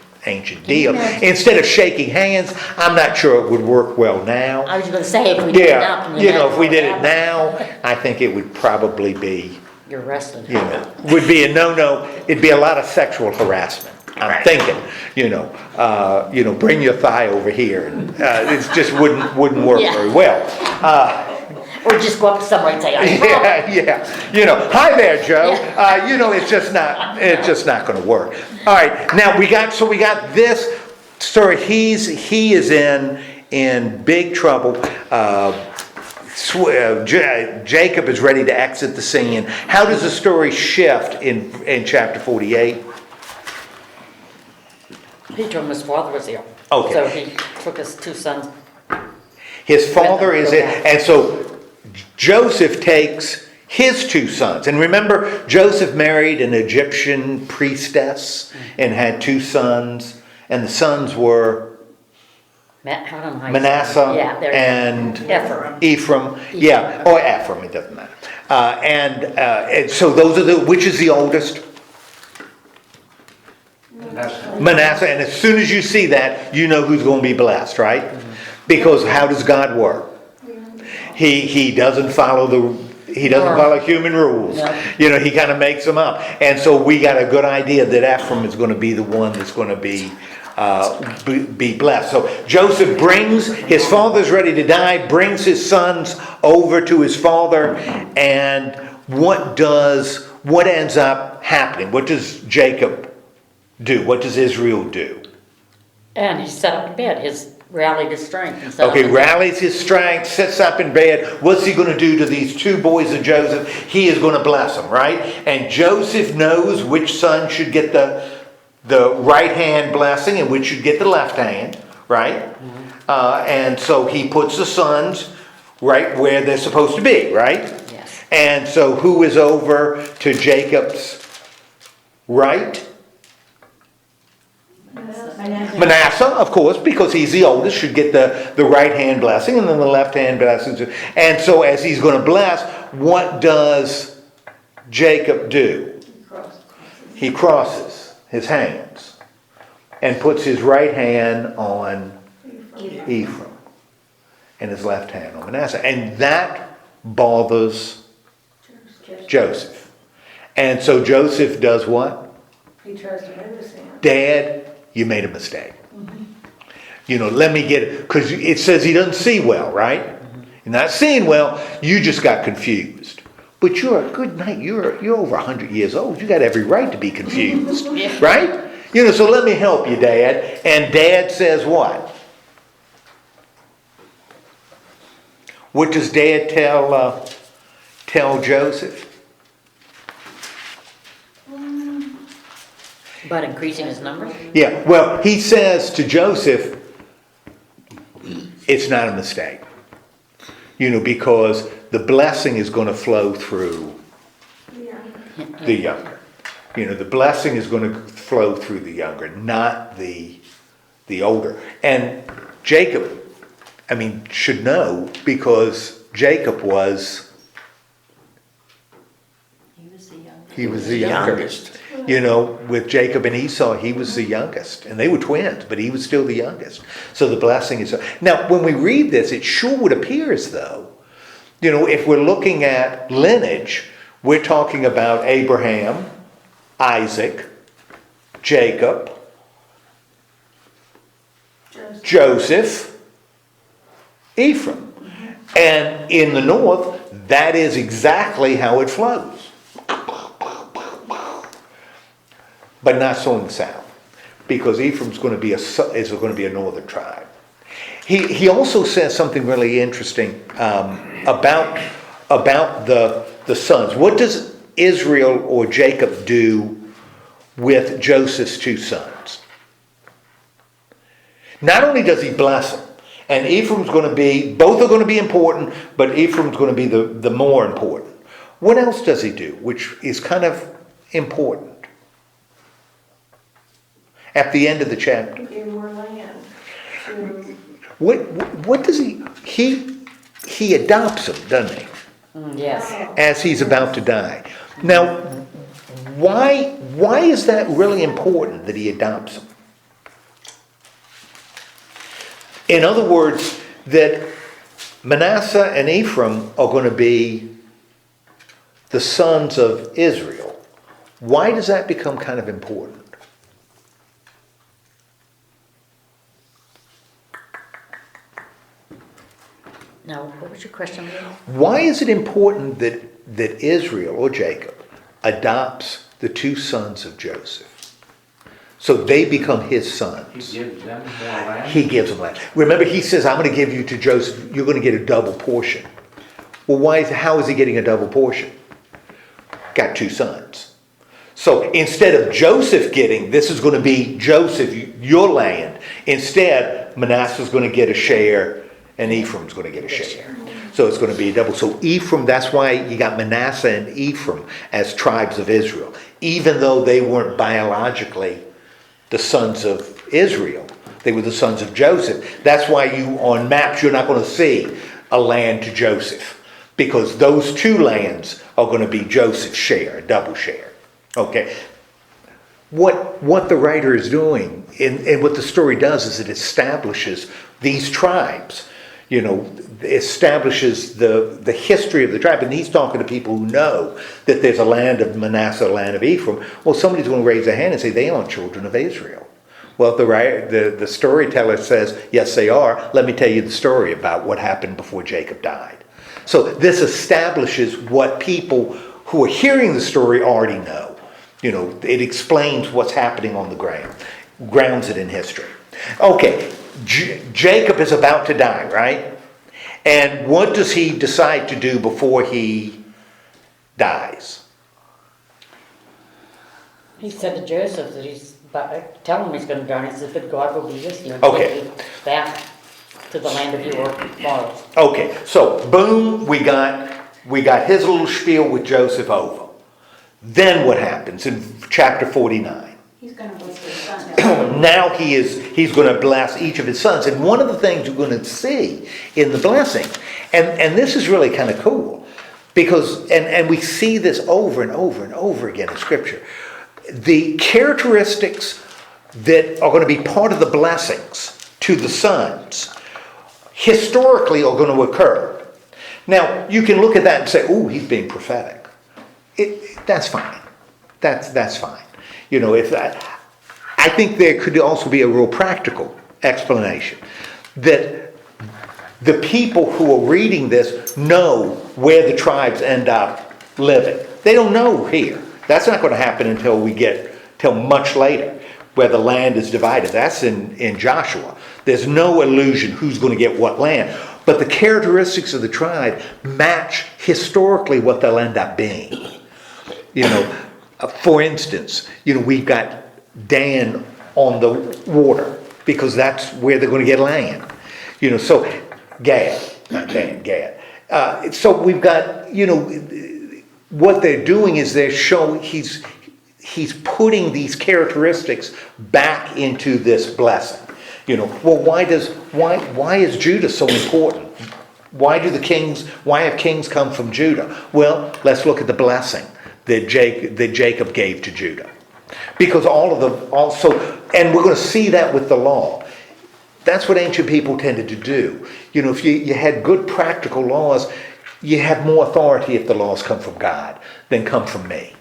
deal. Instead of shaking hands, I'm not sure it would work well now. I was gonna say, if we did it now. Yeah, if we did it now, I think it would probably be, You're arrested. would be a no-no. It'd be a lot of sexual harassment. I'm thinking, bring your thigh over here, and it just wouldn't work Yeah. very well. Or just go up to somebody and say, I'm wrong. Yeah. Hi there, Joe. It's just not going to work. All right. Now we got this story. He is in big trouble. Jacob is ready to exit the scene. How does the story shift in chapter 48? He told him his father was ill. Okay. So he took his two sons. His father is in, and so Joseph takes his two sons. And remember, Joseph married an Egyptian priestess and had two sons. And the sons were Manasseh Yeah, there you go. and Ephraim. Yeah, or Ephraim, it doesn't matter. And so those are which is the oldest? Manasseh. And as soon as you see that, you know who's going to be blessed, right? Because how does God work? He doesn't follow human rules. No. He kind of makes them up. And so we got a good idea that Ephraim is going to be the one that's going to be blessed. So Joseph his father's ready to die, brings his sons over to his father, and what ends up happening? What does Jacob do? What does Israel do? And he sat up in bed, rallied his strength. And sat up Okay, in bed. rallies his strength, sits up in bed. What's he going to do to these two boys of Joseph? He is going to bless them, right? And Joseph knows which son should get the right hand blessing and which should get the left hand, right? And so he puts the sons right where they're supposed to be, right? Yes. And so who is over to Jacob's right? Manasseh, of course, because he's the oldest, should get the right hand blessing and then the left hand blessing. And so as he's going to bless, what does Jacob do? He crosses his hands and puts his right hand on Ephraim. and his left hand on Manasseh. And that bothers Joseph. And so Joseph does what? He tries to move his hand. Dad, you made a mistake. Let me get it. Because it says he doesn't see well, right? You're not seeing well. You just got confused. But you're a good night. You're over 100 years old. You got every right to be confused, right? So let me help you, Dad. And Dad says what? What does Dad tell Joseph? About increasing his numbers? Yeah, well, he says to Joseph, it's not a mistake. Because the blessing is going to flow through the younger. The blessing is going to flow through the younger, not the older. And Jacob, should know, because Jacob was... He was the youngest. With Jacob and Esau, he was the youngest. And they were twins, but he was still the youngest. So the blessing is... Now, when we read this, it sure would appear as though, if we're looking at lineage, we're talking about Abraham, Isaac, Jacob, Joseph, Ephraim. And in the north, that is exactly how it flows. But not so in the south, because Ephraim's going to be a northern tribe. He also says something really interesting about the sons. What does Israel or Jacob do with Joseph's two sons? Not only does he bless them, and Ephraim's going to be, both are going to be important, but Ephraim's going to be the more important. What else does he do, which is kind of important? At the end of the chapter. Give more land. What does he adopts him, doesn't he? Yes. As he's about to die. Now, why is that really important that he adopts him? In other words, that Manasseh and Ephraim are going to be the sons of Israel. Why does that become kind of important? Now, what was your question again? Why is it important that Israel or Jacob adopts the two sons of Joseph? So they become his sons. He gives them more land. He gives them land. Remember, he says, I'm going to give you to Joseph, you're going to get a double portion. Well, how is he getting a double portion? Got two sons. So instead of Joseph getting, this is going to be Joseph, your land. Instead, Manasseh's going to get a share and Ephraim's going to get a share. So it's going to be a double. So Ephraim, that's why you got Manasseh and Ephraim as tribes of Israel. Even though they weren't biologically the sons of Israel, they were the sons of Joseph. That's why on maps you're not going to see a land to Joseph, because those two lands are going to be Joseph's share, a double share. Okay. What the writer is doing, and what the story does, is it establishes these tribes. Establishes the history of the tribe. And he's talking to people who know that there's a land of Manasseh, a land of Ephraim. Well, somebody's going to raise their hand and say, they aren't children of Israel. Well, the storyteller says, yes, they are. Let me tell you the story about what happened before Jacob died. So this establishes what people who are hearing the story already know. It explains what's happening on the ground. Grounds it in history. Okay. Jacob is about to die, right? And what does he decide to do before he dies? He said to Joseph that tell him he's going to die. He said, but God will be with you. Okay. Take you back to the land of your fathers. Okay, so boom, we got his little spiel with Joseph over. Then what happens in chapter 49? He's gonna bless his son. Now he's going to bless each of his sons. And one of the things you're going to see in the blessing, and this is really kind of cool, because, and we see this over and over and over again in Scripture, the characteristics that are going to be part of the blessings to the sons, historically are going to occur. Now, you can look at that and say, oh, he's being prophetic. That's fine. That's fine. You know, I think there could also be a real practical explanation that the people who are reading this know where the tribes end up living. They don't know here. That's not going to happen until we get till much later, where the land is divided. That's in Joshua. There's no illusion who's going to get what land. But the characteristics of the tribe match historically what they'll end up being. You know, for instance, you know, we've got Dan on the water because that's where they're going to get land. You know, so Gad, not Dan, Gad. So we've got, you know, what they're doing is they're showing he's putting these characteristics back into this blessing. You know, well, why is Judah so important? Why have kings come from Judah? Well, let's look at the blessing that Jacob gave to Judah. Because and we're going to see that with the law. That's what ancient people tended to do. You know, if you had good practical laws, you have more authority if the laws come from God than come from me.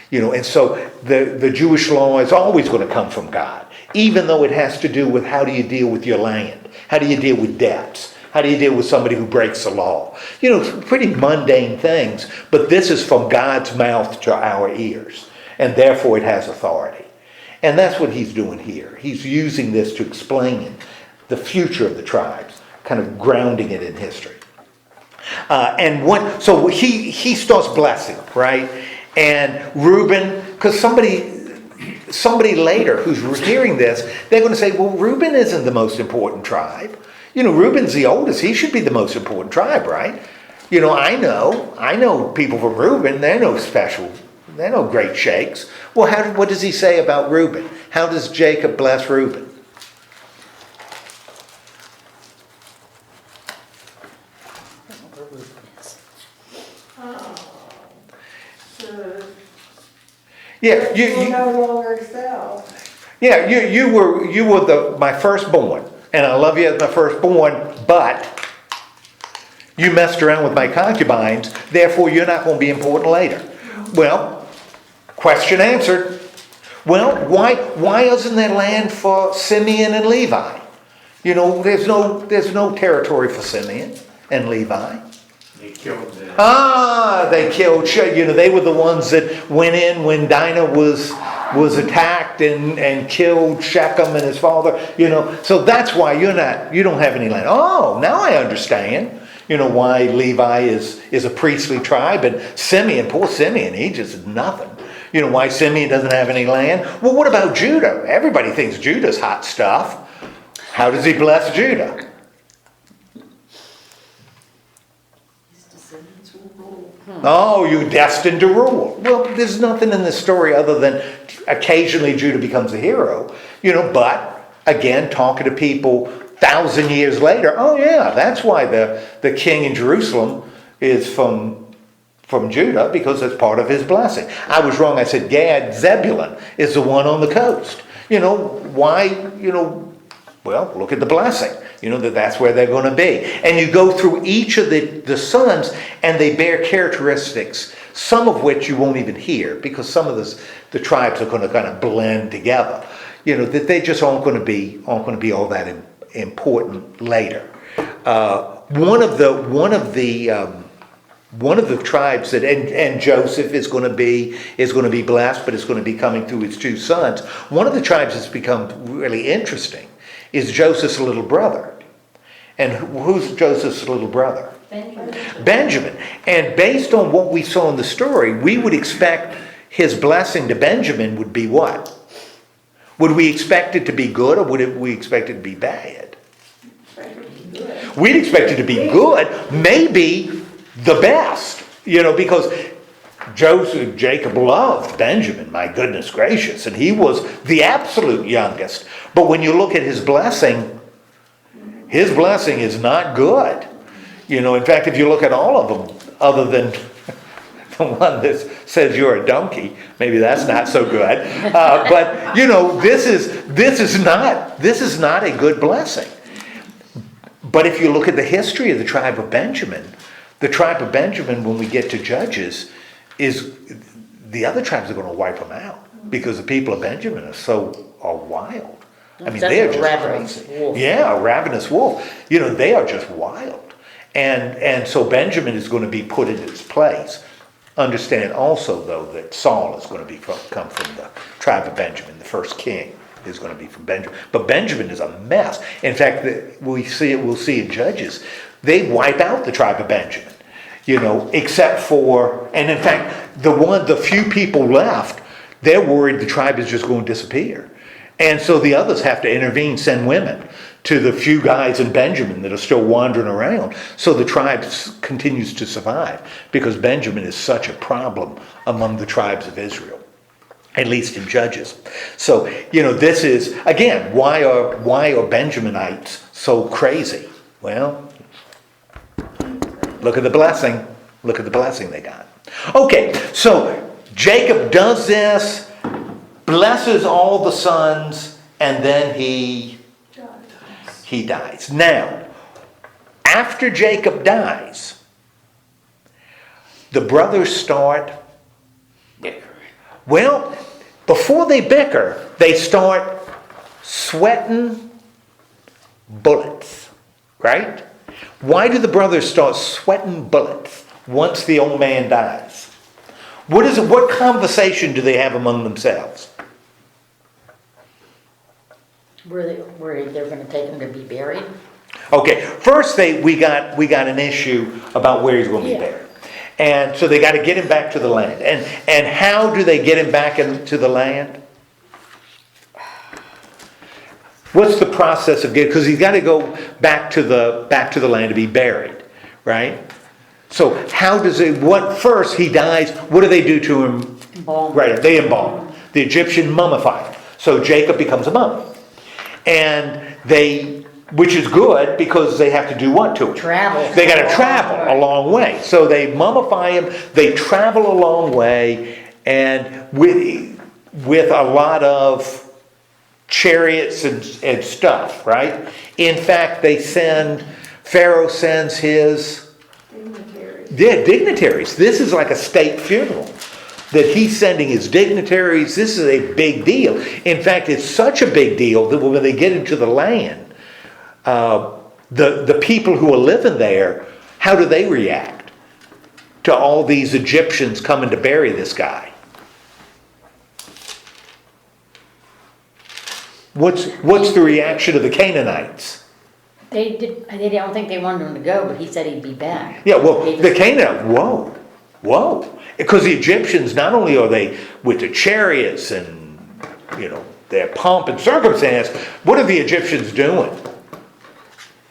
You know, and so the Jewish law is always going to come from God, even though it has to do with how do you deal with your land? How do you deal with debts? How do you deal with somebody who breaks the law? You know, pretty mundane things, but this is from God's mouth to our ears, and therefore it has authority. And that's what he's doing here. He's using this to explain the future of the tribes, kind of grounding it in history. So he starts blessing, right? And Reuben, because somebody later who's hearing this, they're going to say, well, Reuben isn't the most important tribe. You know, Reuben's the oldest. He should be the most important tribe, right? You know, I know people from Reuben. They're no special. They're no great shakes. Well, what does he say about Reuben? How does Jacob bless Reuben? Yeah, You no longer excel. Yeah, you were my firstborn, and I love you as my firstborn, but you messed around with my concubines, therefore you're not going to be important later. Well, question answered. Well, why isn't there land for Simeon and Levi? You know, there's no territory for Simeon and Levi. They killed them. They killed, you know, they were the ones that went in when Dinah was attacked and killed Shechem and his father, you know. So that's why you don't have any land. Oh, now I understand, you know, why Levi is a priestly tribe, and Simeon, poor Simeon, he just is nothing. You know, why Simeon doesn't have any land. Well, what about Judah? Everybody thinks Judah's hot stuff. How does he bless Judah? Oh, you're destined to rule. Well, there's nothing in this story other than occasionally Judah becomes a hero, you know, but again, talking to people 1,000 years later, oh yeah, that's why the king in Jerusalem is from Judah, because it's part of his blessing. I was wrong. I said Gad, Zebulun is the one on the coast. You know, why, you know, well, look at the blessing. You know, that's where they're going to be. And you go through each of the sons, and they bear characteristics, some of which you won't even hear, because some of the tribes are going to kind of blend together. You know, that they just aren't going to be all that important later. One of the tribes that and Joseph is going to be blessed, but it's going to be coming through his two sons. One of the tribes that's become really interesting is Joseph's little brother. And who's Joseph's little brother? Benjamin. And based on what we saw in the story, we would expect his blessing to Benjamin would be what? Would we expect it to be good, or would we expect it to be bad? We'd expect it to be good, maybe the best, you know, because Jacob loved Benjamin, my goodness gracious, and he was the absolute youngest. But when you look at his blessing is not good. You know, in fact, if you look at all of them, other than the one that says you're a donkey, maybe that's not so good. But you know, this is not a good blessing. But if you look at the history of the tribe of Benjamin, when we get to Judges, is the other tribes are going to wipe them out because the people of Benjamin are wild. I mean, Such they are a just ravenous crazy. wolf. Yeah, a ravenous wolf. You know, they are just wild. And so Benjamin is going to be put in its place. Understand also, though, that Saul is going to come from the tribe of Benjamin. The first king is going to be from Benjamin. But Benjamin is a mess. In fact, we'll see in Judges, they wipe out the tribe of Benjamin. You know, except for, and in fact, the few people left, they're worried the tribe is just going to disappear. And so the others have to intervene, send women to the few guys in Benjamin that are still wandering around. So the tribe continues to survive because Benjamin is such a problem among the tribes of Israel, at least in Judges. So, you know, this is, again, why are Benjaminites so crazy? Well, look at the blessing. Look at the blessing they got. Okay, so Jacob does this, blesses all the sons, and then he dies. Now, after Jacob dies, the brothers start Bickering. well, before they bicker, they start sweating bullets, right? Why do the brothers start sweating bullets once the old man dies? What conversation do they have among themselves? Where they're going to take him to be buried. Okay, first we got an issue about where he's going to be buried. And so they got to get him back to the land. And how do they get him back into the land? What's the process of getting? Because he's got to go back to the land to be buried, right? So how does it? First he dies? What do they do to him? Embalm. Right, they embalm him. The Egyptian mummify him. So Jacob becomes a mummy, and which is good because they have to do what to him? Travel. They got to travel a long way. So they mummify him. They travel a long way, and with a lot of chariots and stuff, right? In fact, Pharaoh sends his dignitaries. This is like a state funeral that he's sending his dignitaries. This is a big deal. In fact, it's such a big deal that when they get into the land, the people who are living there, how do they react to all these Egyptians coming to bury this guy? What's the reaction of the Canaanites? I don't think they wanted him to go, but he said he'd be back. Yeah, well, the Canaanites, whoa. Because the Egyptians, not only are they with the chariots and, their pomp and circumstance, what are the Egyptians doing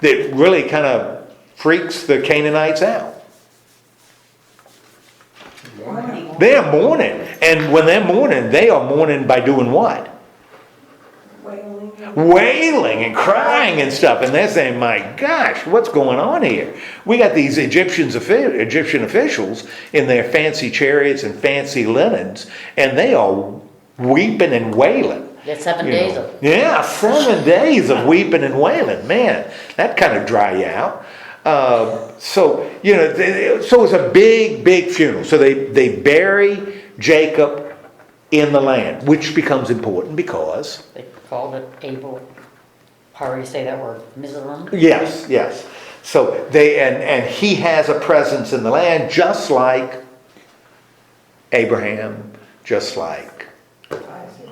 that really kind of freaks the Canaanites out? They're mourning. And when they're mourning, they are mourning by doing what? Wailing and crying and stuff. And they're saying, my gosh, what's going on here? We got these Egyptian officials in their fancy chariots and fancy linens, and they are weeping and wailing. That's 7 days of it. Yeah, 7 days of weeping and wailing. Man, that kind of dry you out. So it's a big, big funeral. So they bury Jacob in the land, which becomes important because... They called it Abel. How do you say that word? Mizraim? Yes. So and he has a presence in the land just like Abraham, just like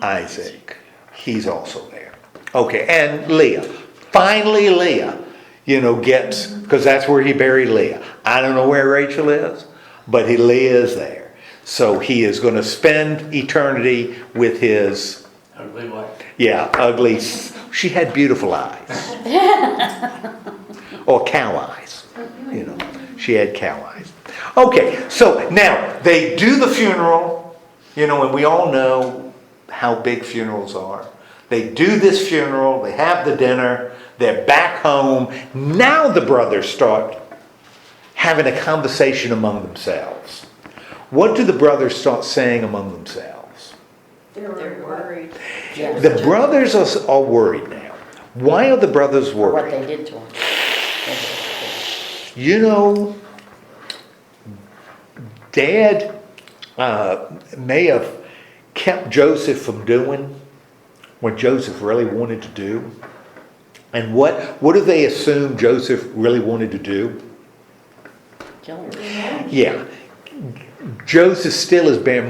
Isaac. He's also there. Okay, and Leah. Finally Leah, gets, because that's where he buried Leah. I don't know where Rachel is, but Leah is there. So he is going to spend eternity with his... Ugly wife. Yeah, ugly. She had beautiful eyes. Or cow eyes. She had cow eyes. Okay, so now they do the funeral, and we all know how big funerals are. They do this funeral, they have the dinner, they're back home. Now the brothers start having a conversation among themselves. What do the brothers start saying among themselves? They're worried. Yeah. The brothers are worried now. Why are the brothers For what worried? they did to him. You know, Dad may have kept Joseph from doing what Joseph really wanted to do. And what do they assume Joseph really wanted to do? Kill him. Yeah. Joseph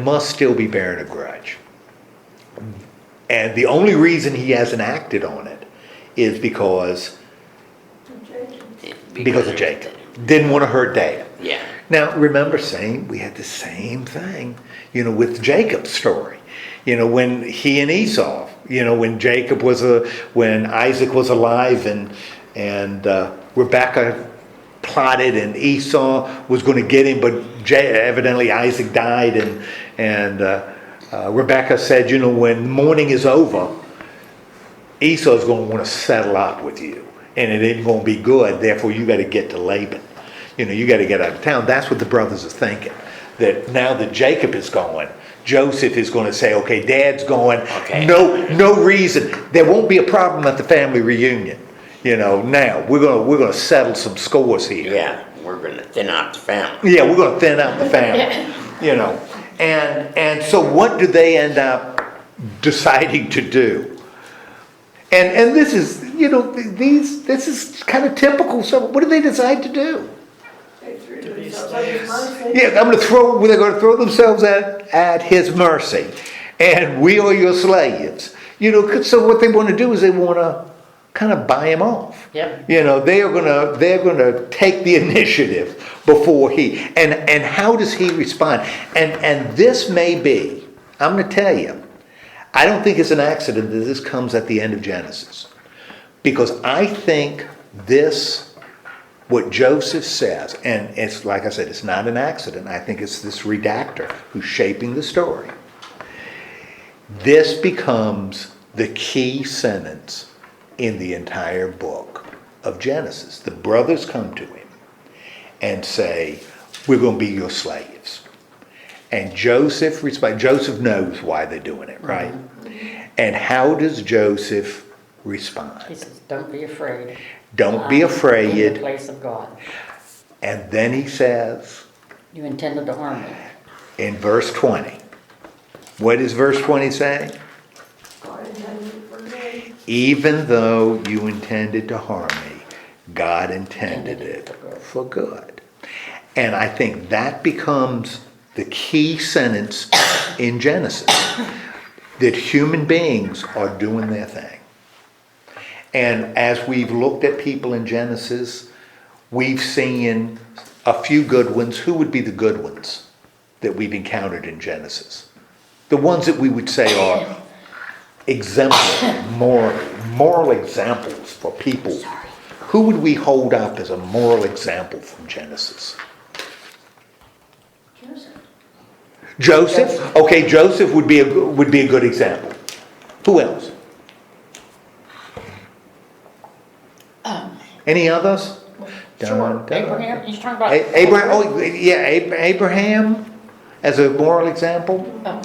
must still be bearing a grudge. And the only reason he hasn't acted on it is because of Jacob. Didn't want to hurt Dad. Yeah. Now, remember we had the same thing, with Jacob's story. When he and Esau, when when Isaac was alive and Rebekah plotted and Esau was going to get him, but evidently Isaac died and Rebekah said, when mourning is over, Esau's going to want to settle up with you and it ain't going to be good, therefore you got to get to Laban. You got to get out of town. That's what the brothers are thinking. That now that Jacob is going, Joseph is going to say, okay, Dad's going. Okay. No reason. There won't be a problem at the family reunion. Now we're going to settle some scores here. Yeah, we're gonna thin out the family. Yeah, we're going to thin out the family. And so what do they end up deciding to do? And this is, this is kind of typical. So what do they decide to do? They threw To be themselves slaves. on his mercy. Yeah, they're going to throw themselves at his mercy. And we are your slaves. So what they want to do is they want to kind of buy him off. Yep. They're gonna take the initiative before and how does he respond? And this may be, I'm gonna tell you, I don't think it's an accident that this comes at the end of Genesis. Because I think what Joseph says, and it's like I said, it's not an accident. I think it's this redactor who's shaping the story. This becomes the key sentence in the entire book of Genesis. The brothers come to him and say, we're going to be your slaves. And Joseph responds. Joseph knows why they're doing it, right? Mm-hmm. And how does Joseph respond? He says, don't be afraid. Don't be I'm afraid. in the place of God. And then he says, You intended to harm me. in verse 20, what does verse 20 say? God intended for me. Even though you intended to harm me, God intended it for good. And I think that becomes the key sentence in Genesis, that human beings are doing their thing. And as we've looked at people in Genesis, we've seen a few good ones. Who would be the good ones that we've encountered in Genesis? The ones that we would say are exemplary, moral examples for people. Who would we hold up as a moral example from Genesis? Joseph? Okay, Joseph would be a good example. Who else? Any others? Sure. Abraham, he's talking about... Abraham, oh yeah, Abraham as a moral example? Oh,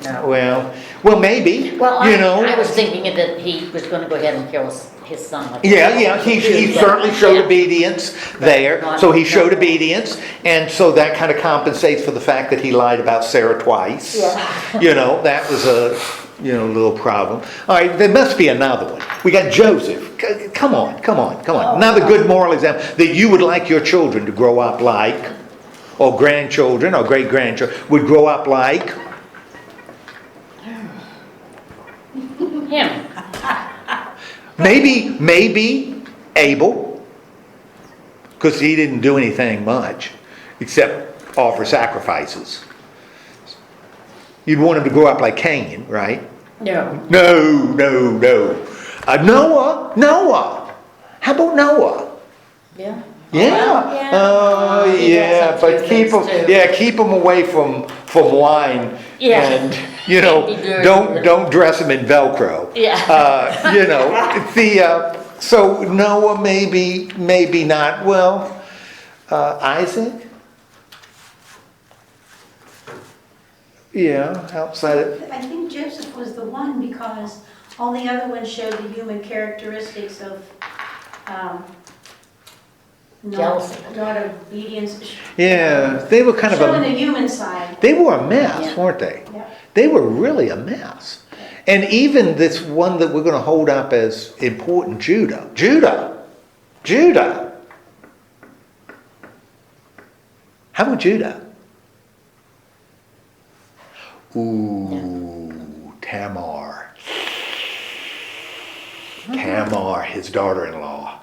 no. Well, maybe, Well, you know. I was thinking that he was going to go ahead and kill his son. Like Yeah, he certainly showed obedience there. So he showed obedience, and so that kind of compensates for the fact that he lied about Sarah twice. Yeah. You know, that was a little problem. All right, there must be another one. We got Joseph. Come on. Another good moral example that you would like your children to grow up like, or grandchildren or great-grandchildren would grow up like. Him. Maybe Abel, because he didn't do anything much except offer sacrifices. You'd want him to grow up like Cain, right? No. No. Noah. How about Noah? Yeah. Yeah. Well, yeah. He does But some keep things him. too. Yeah, keep him away from wine. Yeah. And Can't be dirty. don't dress him in Velcro. Yeah. So Noah maybe not. Well, Isaac. Yeah, outside it. I think Joseph was the one because all the other ones showed the human characteristics of Jealousy. Not obedience. Yeah, they were kind of Showing the a, human side. they were a mess, Yeah. weren't they? Yeah. They were really a mess. And even this one that we're going to hold up as important, Judah. Judah. How about Judah? Ooh, Tamar. Tamar, his daughter-in-law.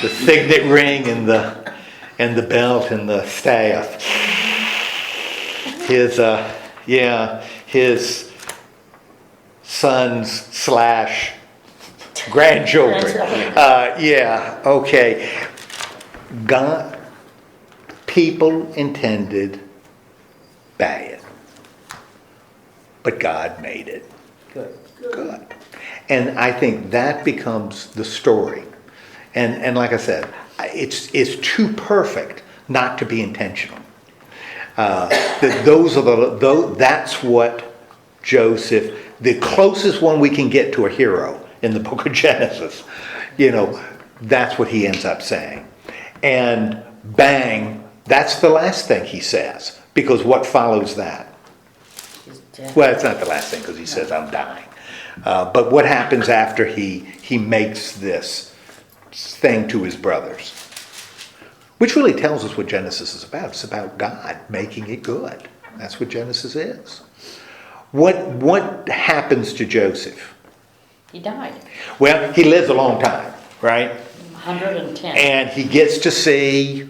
The signet ring and the belt and the staff. His sons / grandchildren. Okay. God, people intended bad, but God made it good. And I think that becomes the story. And like I said, it's too perfect not to be intentional. That's what Joseph, the closest one we can get to a hero in the book of Genesis, that's what he ends up saying. And bang, that's the last thing he says, because what follows that? He's dead. Well, it's not the last thing, because he says, I'm dying. But what happens after he makes this thing to his brothers? Which really tells us what Genesis is about. It's about God making it good. That's what Genesis is. What happens to Joseph? He died. Well, he lives a long time, right? 110. And he gets to see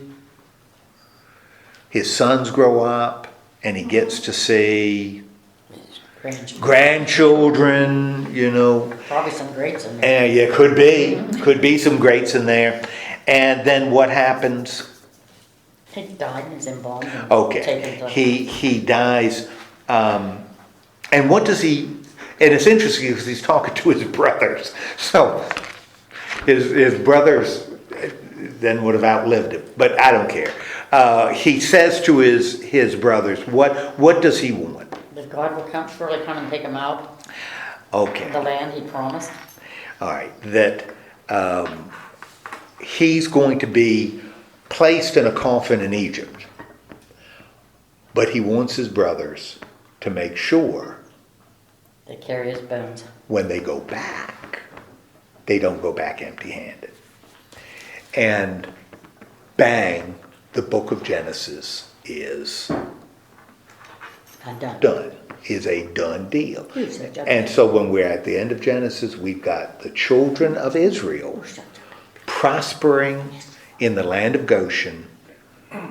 his sons grow up, and he gets to see grandchildren, Probably some greats in there. And yeah, could be some greats in there. And then what happens? He died and is embalmed. And Okay, taken to- he dies. And what does he? And it's interesting because he's talking to his brothers. So his brothers then would have outlived him, but I don't care. He says to his brothers, what does he want? That God will surely come and take him out Okay. of the land he promised. All right, that he's going to be placed in a coffin in Egypt, but he wants his brothers to make sure They carry his bones. when they go back, they don't go back empty-handed. And bang, the book of Genesis is I'm done. done, is a done deal. Who said that? And so when we're at the end of Genesis, we've got the children of Israel prospering in the land of Goshen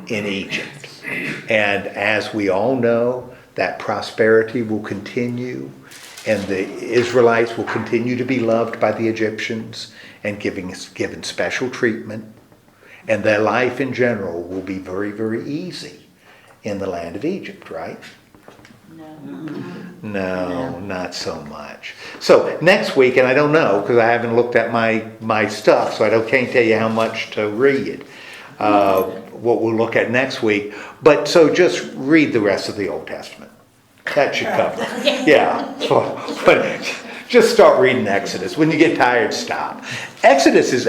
in Egypt. And as we all know, that prosperity will continue, and the Israelites will continue to be loved by the Egyptians and given special treatment, and their life in general will be very, very easy in the land of Egypt, right? No, not so much. So next week, and I don't know because I haven't looked at my stuff, so can't tell you how much to read. What we'll look at next week, but so just read the rest of the Old Testament. That should cover it. Yeah, but just start reading Exodus. When you get tired, stop. Exodus is,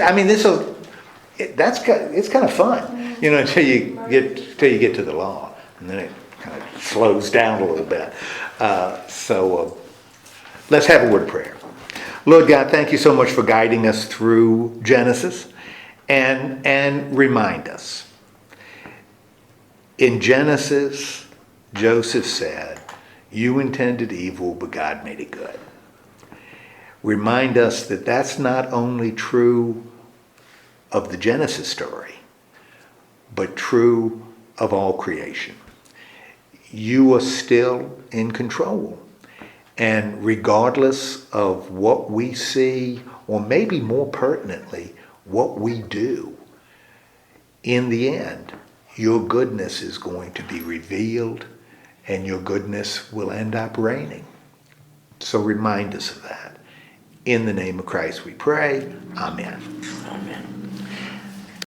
it's kind of fun, until you get to the law, and then it kind of slows down a little bit. So let's have a word of prayer. Lord God, thank you so much for guiding us through Genesis, and remind us. In Genesis, Joseph said, "You intended evil, but God made it good." Remind us that that's not only true of the Genesis story, but true of all creation. You are still in control. And regardless of what we see, or maybe more pertinently, what we do, in the end, your goodness is going to be revealed, and your goodness will end up reigning. So remind us of that. In the name of Christ we pray. Amen. Amen.